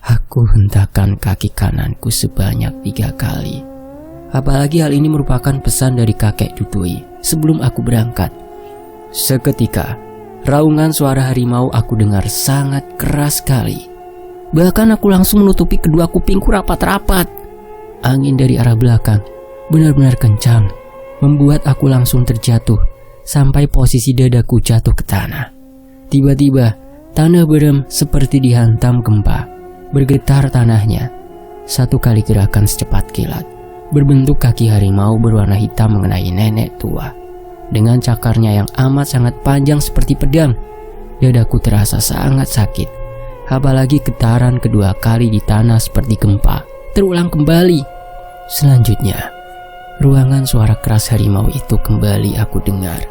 Aku hentakkan kaki kananku sebanyak 3 kali. Apalagi hal ini merupakan pesan dari kakek Dudui sebelum aku berangkat. Seketika, raungan suara harimau aku dengar sangat keras sekali. Bahkan aku langsung menutupi kedua kupingku rapat-rapat. Angin dari arah belakang benar-benar kencang, membuat aku langsung terjatuh sampai posisi dadaku jatuh ke tanah. Tiba-tiba, tanah berem seperti dihantam gempa. Bergetar tanahnya. 1 kali gerakan secepat kilat, berbentuk kaki harimau berwarna hitam mengenai nenek tua. Dengan cakarnya yang amat sangat panjang seperti pedang, dadaku terasa sangat sakit. Apalagi getaran kedua kali di tanah seperti gempa terulang kembali. Selanjutnya, ruangan suara keras harimau itu kembali aku dengar,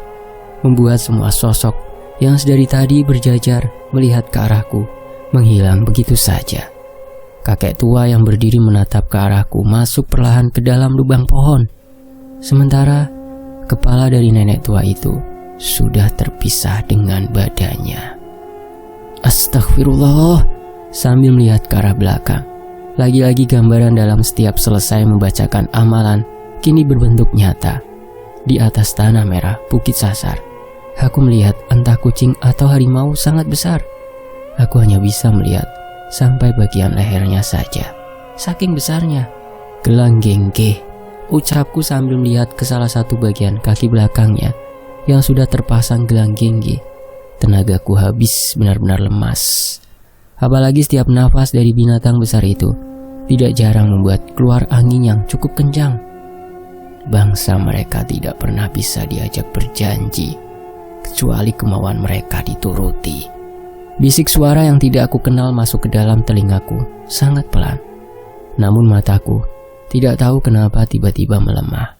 membuat semua sosok yang sedari tadi berjajar melihat ke arahku menghilang begitu saja. Kakek tua yang berdiri menatap ke arahku masuk perlahan ke dalam lubang pohon, sementara kepala dari nenek tua itu sudah terpisah dengan badannya. Astagfirullah, sambil melihat ke arah belakang. Lagi-lagi gambaran dalam setiap selesai membacakan amalan kini berbentuk nyata. Di atas tanah merah Bukit Sasar, aku melihat entah kucing atau harimau sangat besar. Aku hanya bisa melihat sampai bagian lehernya saja, saking besarnya. Gelang gengge, ucapku sambil melihat ke salah satu bagian kaki belakangnya yang sudah terpasang gelang gengge. Tenagaku habis benar-benar lemas. Apalagi setiap nafas dari binatang besar itu tidak jarang membuat keluar angin yang cukup kencang. Bangsa mereka tidak pernah bisa diajak berjanji, kecuali kemauan mereka dituruti. Bisik suara yang tidak aku kenal masuk ke dalam telingaku sangat pelan. Namun mataku tidak tahu kenapa tiba-tiba melemah.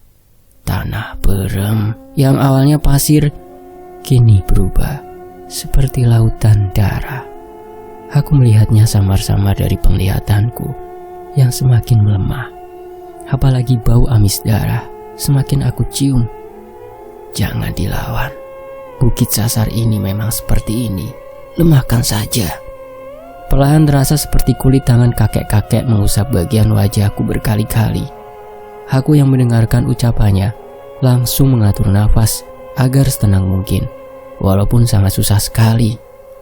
Tanah berem yang awalnya pasir kini berubah seperti lautan darah. Aku melihatnya samar-samar dari penglihatanku yang semakin melemah. Apalagi bau amis darah semakin aku cium. Jangan dilawan. Bukit Sasar ini memang seperti ini. Lemahkan saja. Perlahan terasa seperti kulit tangan kakek-kakek mengusap bagian wajahku berkali-kali. Aku yang mendengarkan ucapannya langsung mengatur nafas agar setenang mungkin, walaupun sangat susah sekali,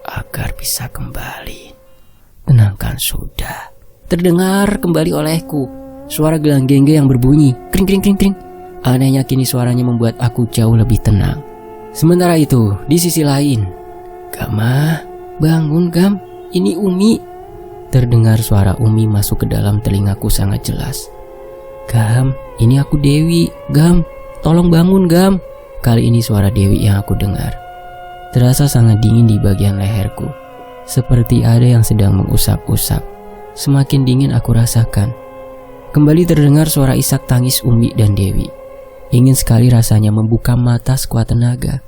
agar bisa kembali. Tenangkan sudah. Terdengar kembali olehku suara gelang gengge yang berbunyi kring kring kring kring. Anehnya kini suaranya membuat aku jauh lebih tenang. Sementara itu, di sisi lain, Gama, bangun Gam, ini Umi. Terdengar suara Umi masuk ke dalam telingaku sangat jelas. Gam, ini aku Dewi. Gam, tolong bangun Gam. Kali ini suara Dewi yang aku dengar. Terasa sangat dingin di bagian leherku, seperti ada yang sedang mengusap-usap. Semakin dingin aku rasakan. Kembali terdengar suara isak tangis Umi dan Dewi. Ingin sekali rasanya membuka mata sekuat tenaga.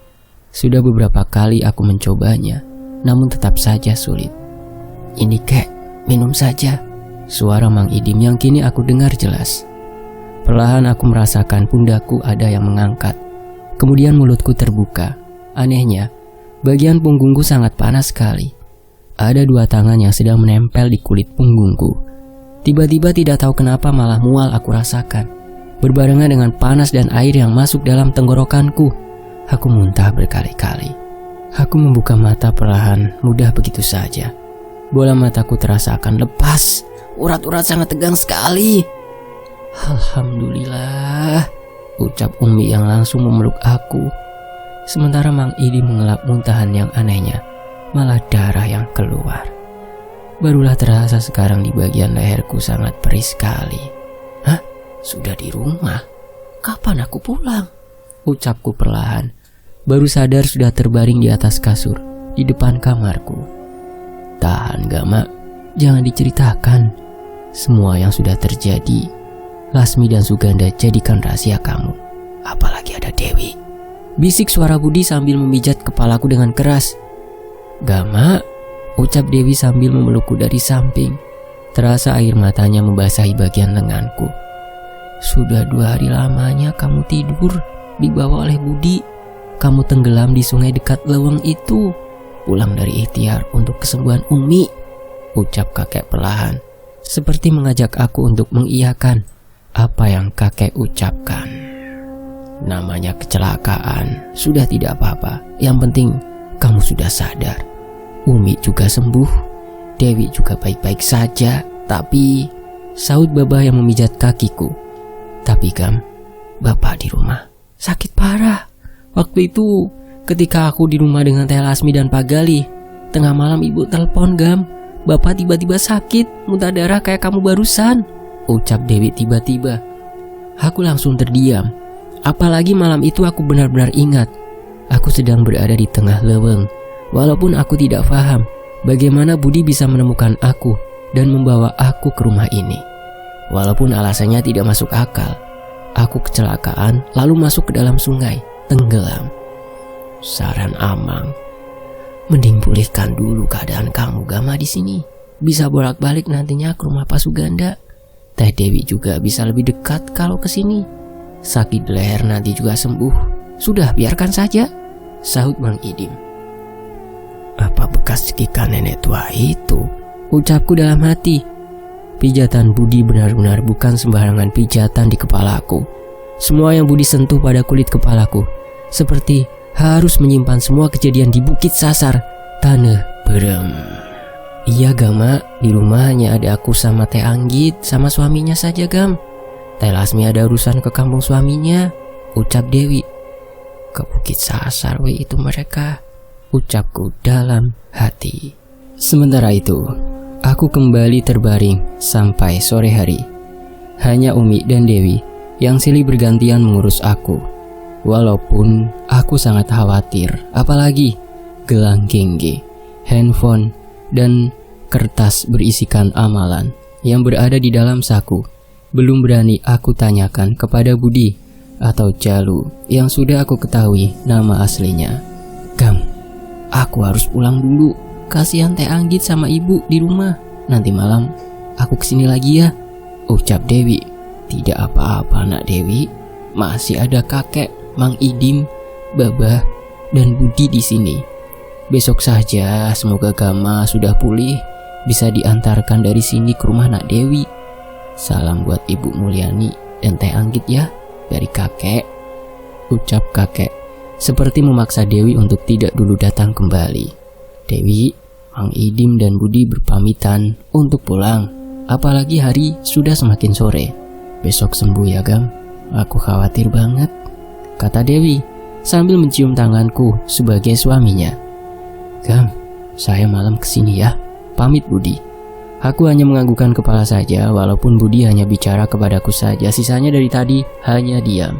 Sudah beberapa kali aku mencobanya, namun tetap saja sulit. Ini kek, minum saja. suara Mang Idim yang kini aku dengar jelas. Perlahan aku merasakan pundakku ada yang mengangkat. Kemudian mulutku terbuka. Anehnya, bagian punggungku sangat panas sekali. Ada 2 tangan yang sedang menempel di kulit punggungku. Tiba-tiba tidak tahu kenapa malah mual aku rasakan. Berbarengan dengan panas dan air yang masuk dalam tenggorokanku. Aku muntah berkali-kali. Aku membuka mata perlahan, mudah begitu saja. Bola mataku terasa akan lepas. Urat-urat sangat tegang sekali. Alhamdulillah, ucap Umi yang langsung memeluk aku. Sementara Mang Idim mengelap muntahan yang anehnya, malah darah yang keluar. Barulah terasa sekarang di bagian leherku sangat perih sekali. Hah? Sudah di rumah? Kapan aku pulang? Ucapku perlahan. Baru sadar sudah terbaring di atas kasur, di depan kamarku. Tahan Gama, jangan diceritakan. Semua yang sudah terjadi, Lasmi dan Suganda jadikan rahasia kamu. Apalagi ada Dewi. Bisik suara Budi sambil memijat kepalaku dengan keras. Gama, ucap Dewi sambil memelukku dari samping. Terasa air matanya membasahi bagian lenganku. Sudah 2 hari lamanya kamu tidur dibawa oleh Budi. Kamu tenggelam di sungai dekat leweng itu. Pulang dari ikhtiar untuk kesembuhan Umi, ucap kakek perlahan, seperti mengajak aku untuk mengiyakan apa yang kakek ucapkan. Namanya kecelakaan, sudah tidak apa-apa. Yang penting kamu sudah sadar. Umi juga sembuh, Dewi juga baik-baik saja. Tapi, saut Babah yang memijat kakiku. Tapi Gam, Bapak di rumah sakit parah. Waktu itu ketika aku di rumah dengan Teh Lasmi dan Pak Gali, tengah malam ibu telepon, Gam, Bapak tiba-tiba sakit, muntah darah kayak kamu barusan, ucap Dewi tiba-tiba. Aku langsung terdiam. Apalagi malam itu aku benar-benar ingat, aku sedang berada di tengah leweng. Walaupun aku tidak paham bagaimana Budi bisa menemukan aku dan membawa aku ke rumah ini. Walaupun alasannya tidak masuk akal. Aku kecelakaan lalu masuk ke dalam sungai, tenggelam. Saran Amang, mending pulihkan dulu keadaan kamu Gama di sini. Bisa bolak-balik nantinya ke rumah Pak Suganda. Teh Dewi juga bisa lebih dekat kalau ke sini. Sakit leher nanti juga sembuh. Sudah biarkan saja, sahut Mang Idim. Apa bekas cekikan nenek tua itu? Ucapku dalam hati. Pijatan Budi benar-benar bukan sembarangan pijatan di kepalaku. Semua yang Budi sentuh pada kulit kepalaku seperti harus menyimpan semua kejadian di Bukit Sasar, tanah berem. Iya Gama, di rumah hanya ada aku sama Teh Anggit sama suaminya saja Gam. Teh Lasmi ada urusan ke kampung suaminya, ucap Dewi. Ke Bukit Sasar we itu mereka, ucapku dalam hati. Sementara itu, aku kembali terbaring sampai sore hari. Hanya Umi dan Dewi yang silih bergantian mengurus aku. Walaupun aku sangat khawatir, apalagi gelang gengge, handphone, dan kertas berisikan amalan yang berada di dalam saku belum berani aku tanyakan kepada Budi atau Jalu yang sudah aku ketahui nama aslinya. Gam, aku harus pulang dulu. Kasihan Teh Anggit sama ibu di rumah. Nanti malam aku kesini lagi ya, ucap Dewi. Tidak apa-apa nak Dewi, masih ada kakek, Mang Idim, Babah, dan Budi di sini. Besok saja semoga Gama sudah pulih, bisa diantarkan dari sini ke rumah nak Dewi. Salam buat Ibu Mulyani dan Teh Anggit ya, dari kakek, ucap kakek, seperti memaksa Dewi untuk tidak dulu datang kembali. Dewi, Mang Idim dan Budi berpamitan untuk pulang, apalagi hari sudah semakin sore. Besok sembuh ya Gam, aku khawatir banget, kata Dewi sambil mencium tanganku sebagai suaminya. Gam, saya malam kesini ya, pamit Budi. Aku hanya menganggukkan kepala saja, walaupun Budi hanya bicara kepadaku saja, sisanya dari tadi hanya diam.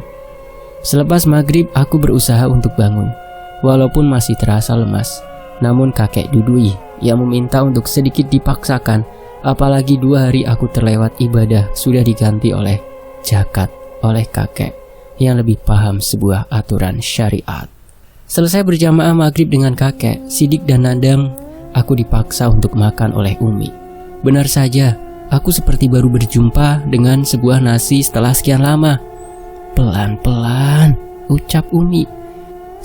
Selepas maghrib, aku berusaha untuk bangun, walaupun masih terasa lemas. Namun kakek Dudui yang meminta untuk sedikit dipaksakan, apalagi 2 hari aku terlewat ibadah sudah diganti oleh zakat oleh kakek yang lebih paham sebuah aturan syariat. Selesai berjamaah maghrib dengan kakek, Sidik dan Nandang, aku dipaksa untuk makan oleh Umi. Benar saja, Aku seperti baru berjumpa dengan sebuah nasi setelah sekian lama. Pelan-pelan, ucap Umi.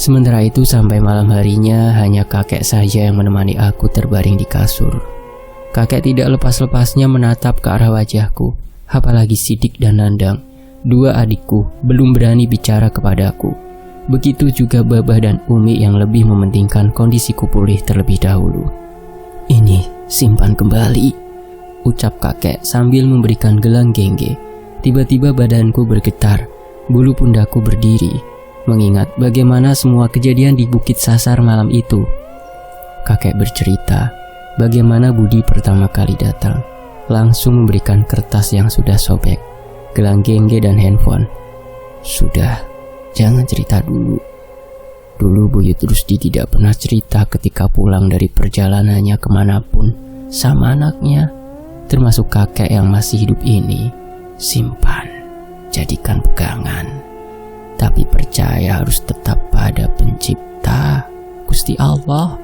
Sementara itu sampai malam harinya hanya kakek saja yang menemani aku terbaring di kasur. Kakek tidak lepas-lepasnya menatap ke arah wajahku. Apalagi Sidik dan Nandang, dua adikku, belum berani bicara kepadaku. Begitu juga Babah dan Umi yang lebih mementingkan kondisiku pulih terlebih dahulu. "Ini simpan kembali," ucap kakek sambil memberikan gelang gengge. Tiba-tiba badanku bergetar, bulu pundakku berdiri, mengingat bagaimana semua kejadian di Bukit Sasar malam itu. Kakek bercerita bagaimana Budi pertama kali datang, langsung memberikan kertas yang sudah sobek, gelang gengge dan handphone. "Sudah, jangan cerita dulu. Dulu Buyut Rusdi tidak pernah cerita ketika pulang dari perjalanannya kemanapun sama anaknya, termasuk kakek yang masih hidup ini. Simpan, jadikan pegangan. Tapi percaya harus tetap pada Pencipta, Gusti Allah,"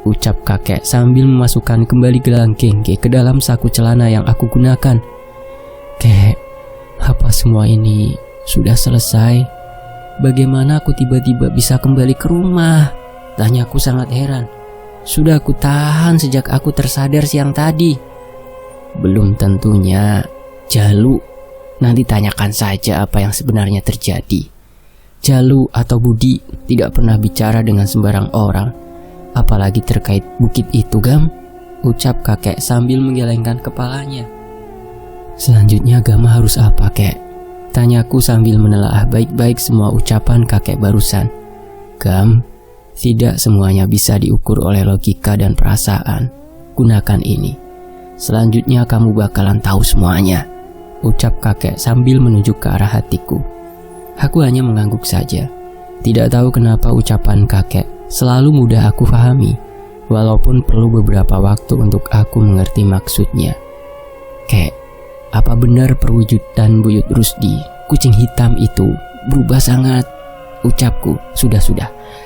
ucap kakek sambil memasukkan kembali gelang gengge ke dalam saku celana yang aku gunakan. "Kek, apa semua ini sudah selesai? Bagaimana aku tiba-tiba bisa kembali ke rumah?" Tanyaku sangat heran. "Sudah aku tahan sejak aku tersadar siang tadi." "Belum tentunya, Jalu. Nanti tanyakan saja apa yang sebenarnya terjadi. Jalu atau Budi tidak pernah bicara dengan sembarang orang, apalagi terkait bukit itu, Gam," ucap kakek sambil menggelengkan kepalanya. "Selanjutnya Gama harus apa, Kek?" tanyaku sambil menelaah baik-baik semua ucapan kakek barusan. "Gam, tidak semuanya bisa diukur oleh logika dan perasaan. Gunakan ini. Selanjutnya kamu bakalan tahu semuanya," ucap kakek sambil menunjuk ke arah hatiku. Aku hanya mengangguk saja. Tidak tahu kenapa ucapan kakek selalu mudah aku pahami, walaupun perlu beberapa waktu untuk aku mengerti maksudnya. "Kek, apa benar perwujudan Buyut Rusdi, kucing hitam itu, berubah sangat?" ucapku. Sudah,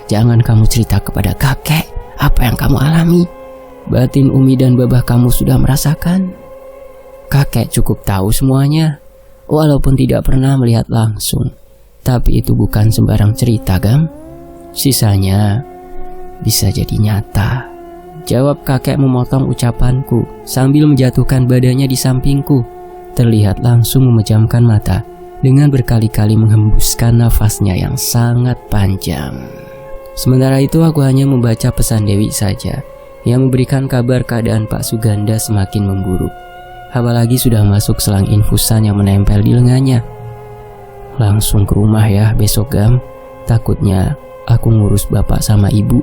jangan kamu cerita kepada kakek apa yang kamu alami. Batin Umi dan Babah kamu sudah merasakan. Kakek cukup tahu semuanya, walaupun tidak pernah melihat langsung. Tapi itu bukan sembarang cerita, Gam. Sisanya bisa jadi nyata, jawab kakek memotong ucapanku sambil menjatuhkan badannya di sampingku. Terlihat langsung memejamkan mata dengan berkali-kali menghembuskan nafasnya yang sangat panjang. Sementara itu aku hanya membaca pesan Dewi saja, yang memberikan kabar keadaan Pak Suganda semakin memburuk. Apalagi sudah masuk selang infusan yang menempel di lengannya. "Langsung ke rumah ya besok, Gam. Takutnya aku ngurus bapak sama ibu.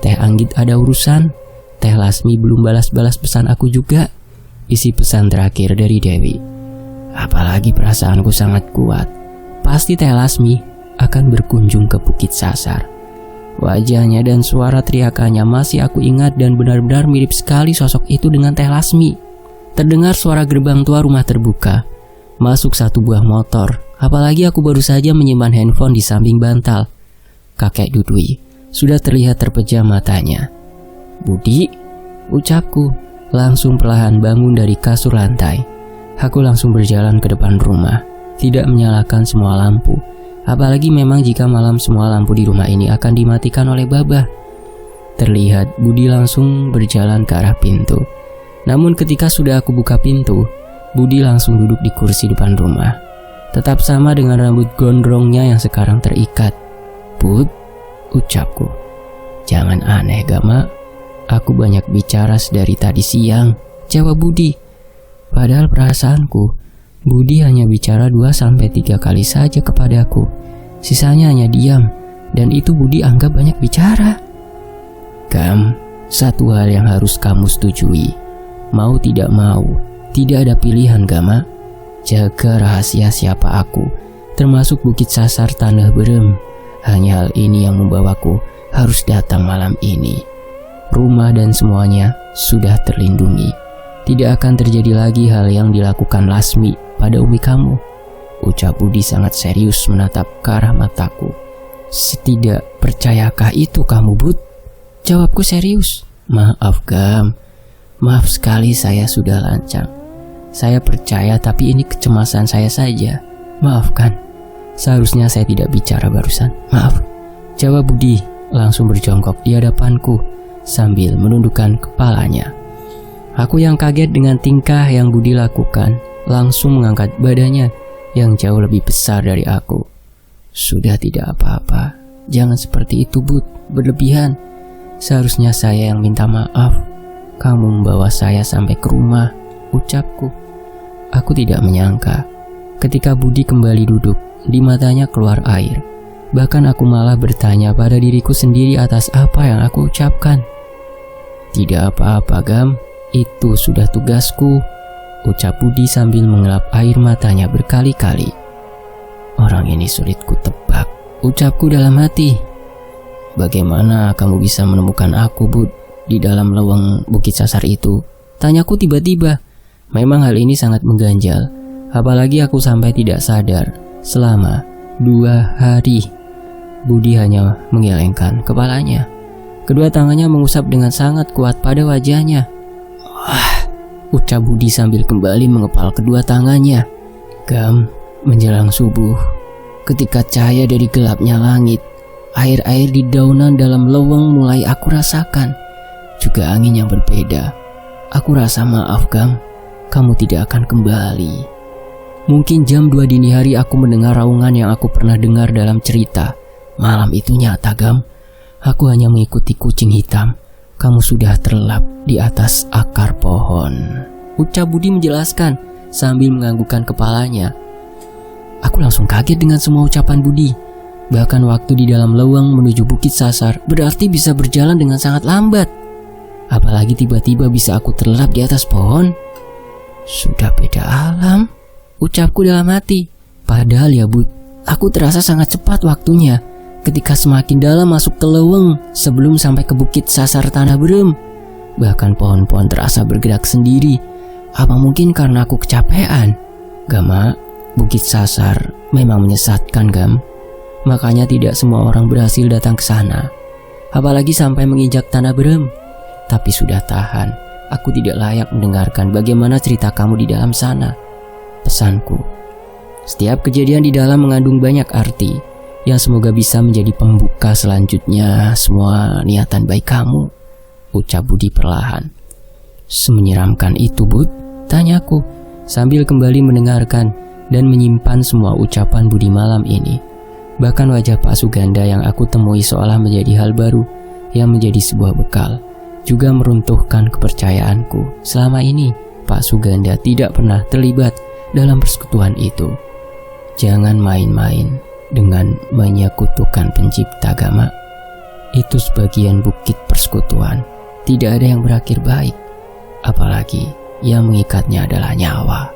Teh Anggit ada urusan. Teh Lasmi belum balas-balas pesan aku juga," isi pesan terakhir dari Dewi. Apalagi perasaanku sangat kuat. Pasti Teh Lasmi akan berkunjung ke Bukit Sasar. Wajahnya dan suara teriakannya masih aku ingat dan benar-benar mirip sekali sosok itu dengan Teh Lasmi. Terdengar suara gerbang tua rumah terbuka. Masuk satu buah motor. Apalagi aku baru saja menyimpan handphone di samping bantal. Kakek Dudui sudah terlihat terpejam matanya. "Budi," ucapku, langsung perlahan bangun dari kasur lantai. Aku langsung berjalan ke depan rumah, tidak menyalakan semua lampu. Apalagi memang jika malam semua lampu di rumah ini akan dimatikan oleh Babah. Terlihat Budi langsung berjalan ke arah pintu. Namun ketika sudah aku buka pintu, Budi langsung duduk di kursi depan rumah. Tetap sama dengan rambut gondrongnya yang sekarang terikat. "Bud," ucapku. "Jangan aneh, Gama. Aku banyak bicara sedari tadi siang," jawab Budi. Padahal perasaanku, Budi hanya bicara 2-3 kali saja kepadaku. Sisanya hanya diam, dan itu Budi anggap banyak bicara. "Gam, satu hal yang harus kamu setujui. Mau tidak mau, tidak ada pilihan, Gama. Jaga rahasia siapa aku, termasuk Bukit Sasar Tanah Berem. Hanya hal ini yang membawaku harus datang malam ini. Rumah dan semuanya sudah terlindungi. Tidak akan terjadi lagi hal yang dilakukan Lasmi pada Umi kamu," ucap Budi sangat serius menatap ke arah mataku. "Setidak percayakah itu kamu, Bud?" Jawabku serius. "Maaf, Gam. Maaf sekali saya sudah lancang. Saya percaya, tapi ini kecemasan saya saja. Maafkan, seharusnya saya tidak bicara barusan. Maaf, jawab Budi langsung berjongkok di hadapanku sambil menundukkan kepalanya. Aku yang kaget dengan tingkah yang Budi lakukan, langsung mengangkat badannya yang jauh lebih besar dari aku. Sudah, tidak apa-apa. Jangan seperti itu, Bud. Berlebihan. Seharusnya saya yang minta maaf. Kamu membawa saya sampai ke rumah, ucapku. Aku tidak menyangka ketika Budi kembali duduk, di matanya keluar air. Bahkan aku malah bertanya pada diriku sendiri atas apa yang aku ucapkan. Tidak apa-apa, Gam. Itu sudah tugasku, ucap Budi sambil mengelap air matanya berkali-kali. Orang ini sulit kutebak, ucapku dalam hati. Bagaimana kamu bisa menemukan aku, Bud, di dalam leweng Bukit Sasar itu? Tanyaku tiba-tiba. Memang hal ini sangat mengganjal, apalagi aku sampai tidak sadar selama 2 hari. Budi hanya menggelengkan kepalanya. Kedua tangannya mengusap dengan sangat kuat pada wajahnya. Wah, ucap Budi sambil kembali mengepal kedua tangannya. Gam, menjelang subuh, ketika cahaya dari gelapnya langit, air-air di daunan dalam leweng mulai aku rasakan. Juga angin yang berbeda. Aku rasa maaf, Gam. Kamu tidak akan kembali. Mungkin jam 2 dini hari aku mendengar raungan yang aku pernah dengar dalam cerita. Malam itu nyata, Gam. Aku hanya mengikuti kucing hitam. Kamu sudah terlelap di atas akar pohon, ucap Budi menjelaskan sambil menganggukkan kepalanya. Aku langsung kaget dengan semua ucapan Budi. Bahkan waktu di dalam leweng menuju Bukit Sasar berarti bisa berjalan dengan sangat lambat. Apalagi tiba-tiba bisa aku terlelap di atas pohon. Sudah beda alam, ucapku dalam hati. Padahal ya, Bud, aku terasa sangat cepat waktunya ketika semakin dalam masuk ke leweng sebelum sampai ke Bukit Sasar Tanah Berem. Bahkan pohon-pohon terasa bergerak sendiri. Apa mungkin karena aku kecapean? Gama, Bukit Sasar memang menyesatkan, Gam. Makanya tidak semua orang berhasil datang ke sana. Apalagi sampai menginjak Tanah Berem. Tapi sudah tahan. Aku tidak layak mendengarkan bagaimana cerita kamu di dalam sana. Pesanku, setiap kejadian di dalam mengandung banyak arti yang semoga bisa menjadi pembuka selanjutnya semua niatan baik kamu, ucap Budi perlahan. Semenyeramkan itu, Bud? Tanyaku sambil kembali mendengarkan dan menyimpan semua ucapan Budi malam ini. Bahkan wajah Pak Suganda yang aku temui seolah menjadi hal baru yang menjadi sebuah bekal, juga meruntuhkan kepercayaanku. Selama ini Pak Suganda tidak pernah terlibat dalam persekutuan itu. Jangan main-main dengan menyekutukan pencipta, Gama. Itu sebagian bukit persekutuan. Tidak ada yang berakhir baik, apalagi yang mengikatnya adalah nyawa,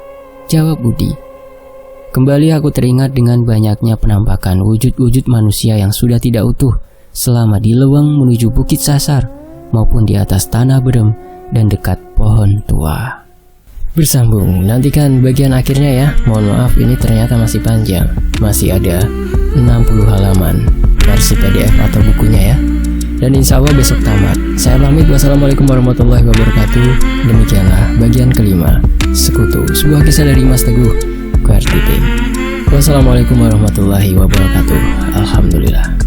jawab Budi. Kembali aku teringat dengan banyaknya penampakan wujud-wujud manusia yang sudah tidak utuh selama di leweng menuju Bukit Sasar maupun di atas Tanah Berem dan dekat pohon tua. Bersambung, nantikan bagian akhirnya ya. Mohon maaf, ini ternyata masih panjang. Masih ada 60 halaman versi PDF atau bukunya ya. Dan insya Allah besok tamat. Saya pamit, wassalamualaikum warahmatullahi wabarakatuh. Demikianlah bagian kelima, Sekutu, sebuah kisah dari Mas Teguh Kartipin. Wassalamualaikum warahmatullahi wabarakatuh. Alhamdulillah.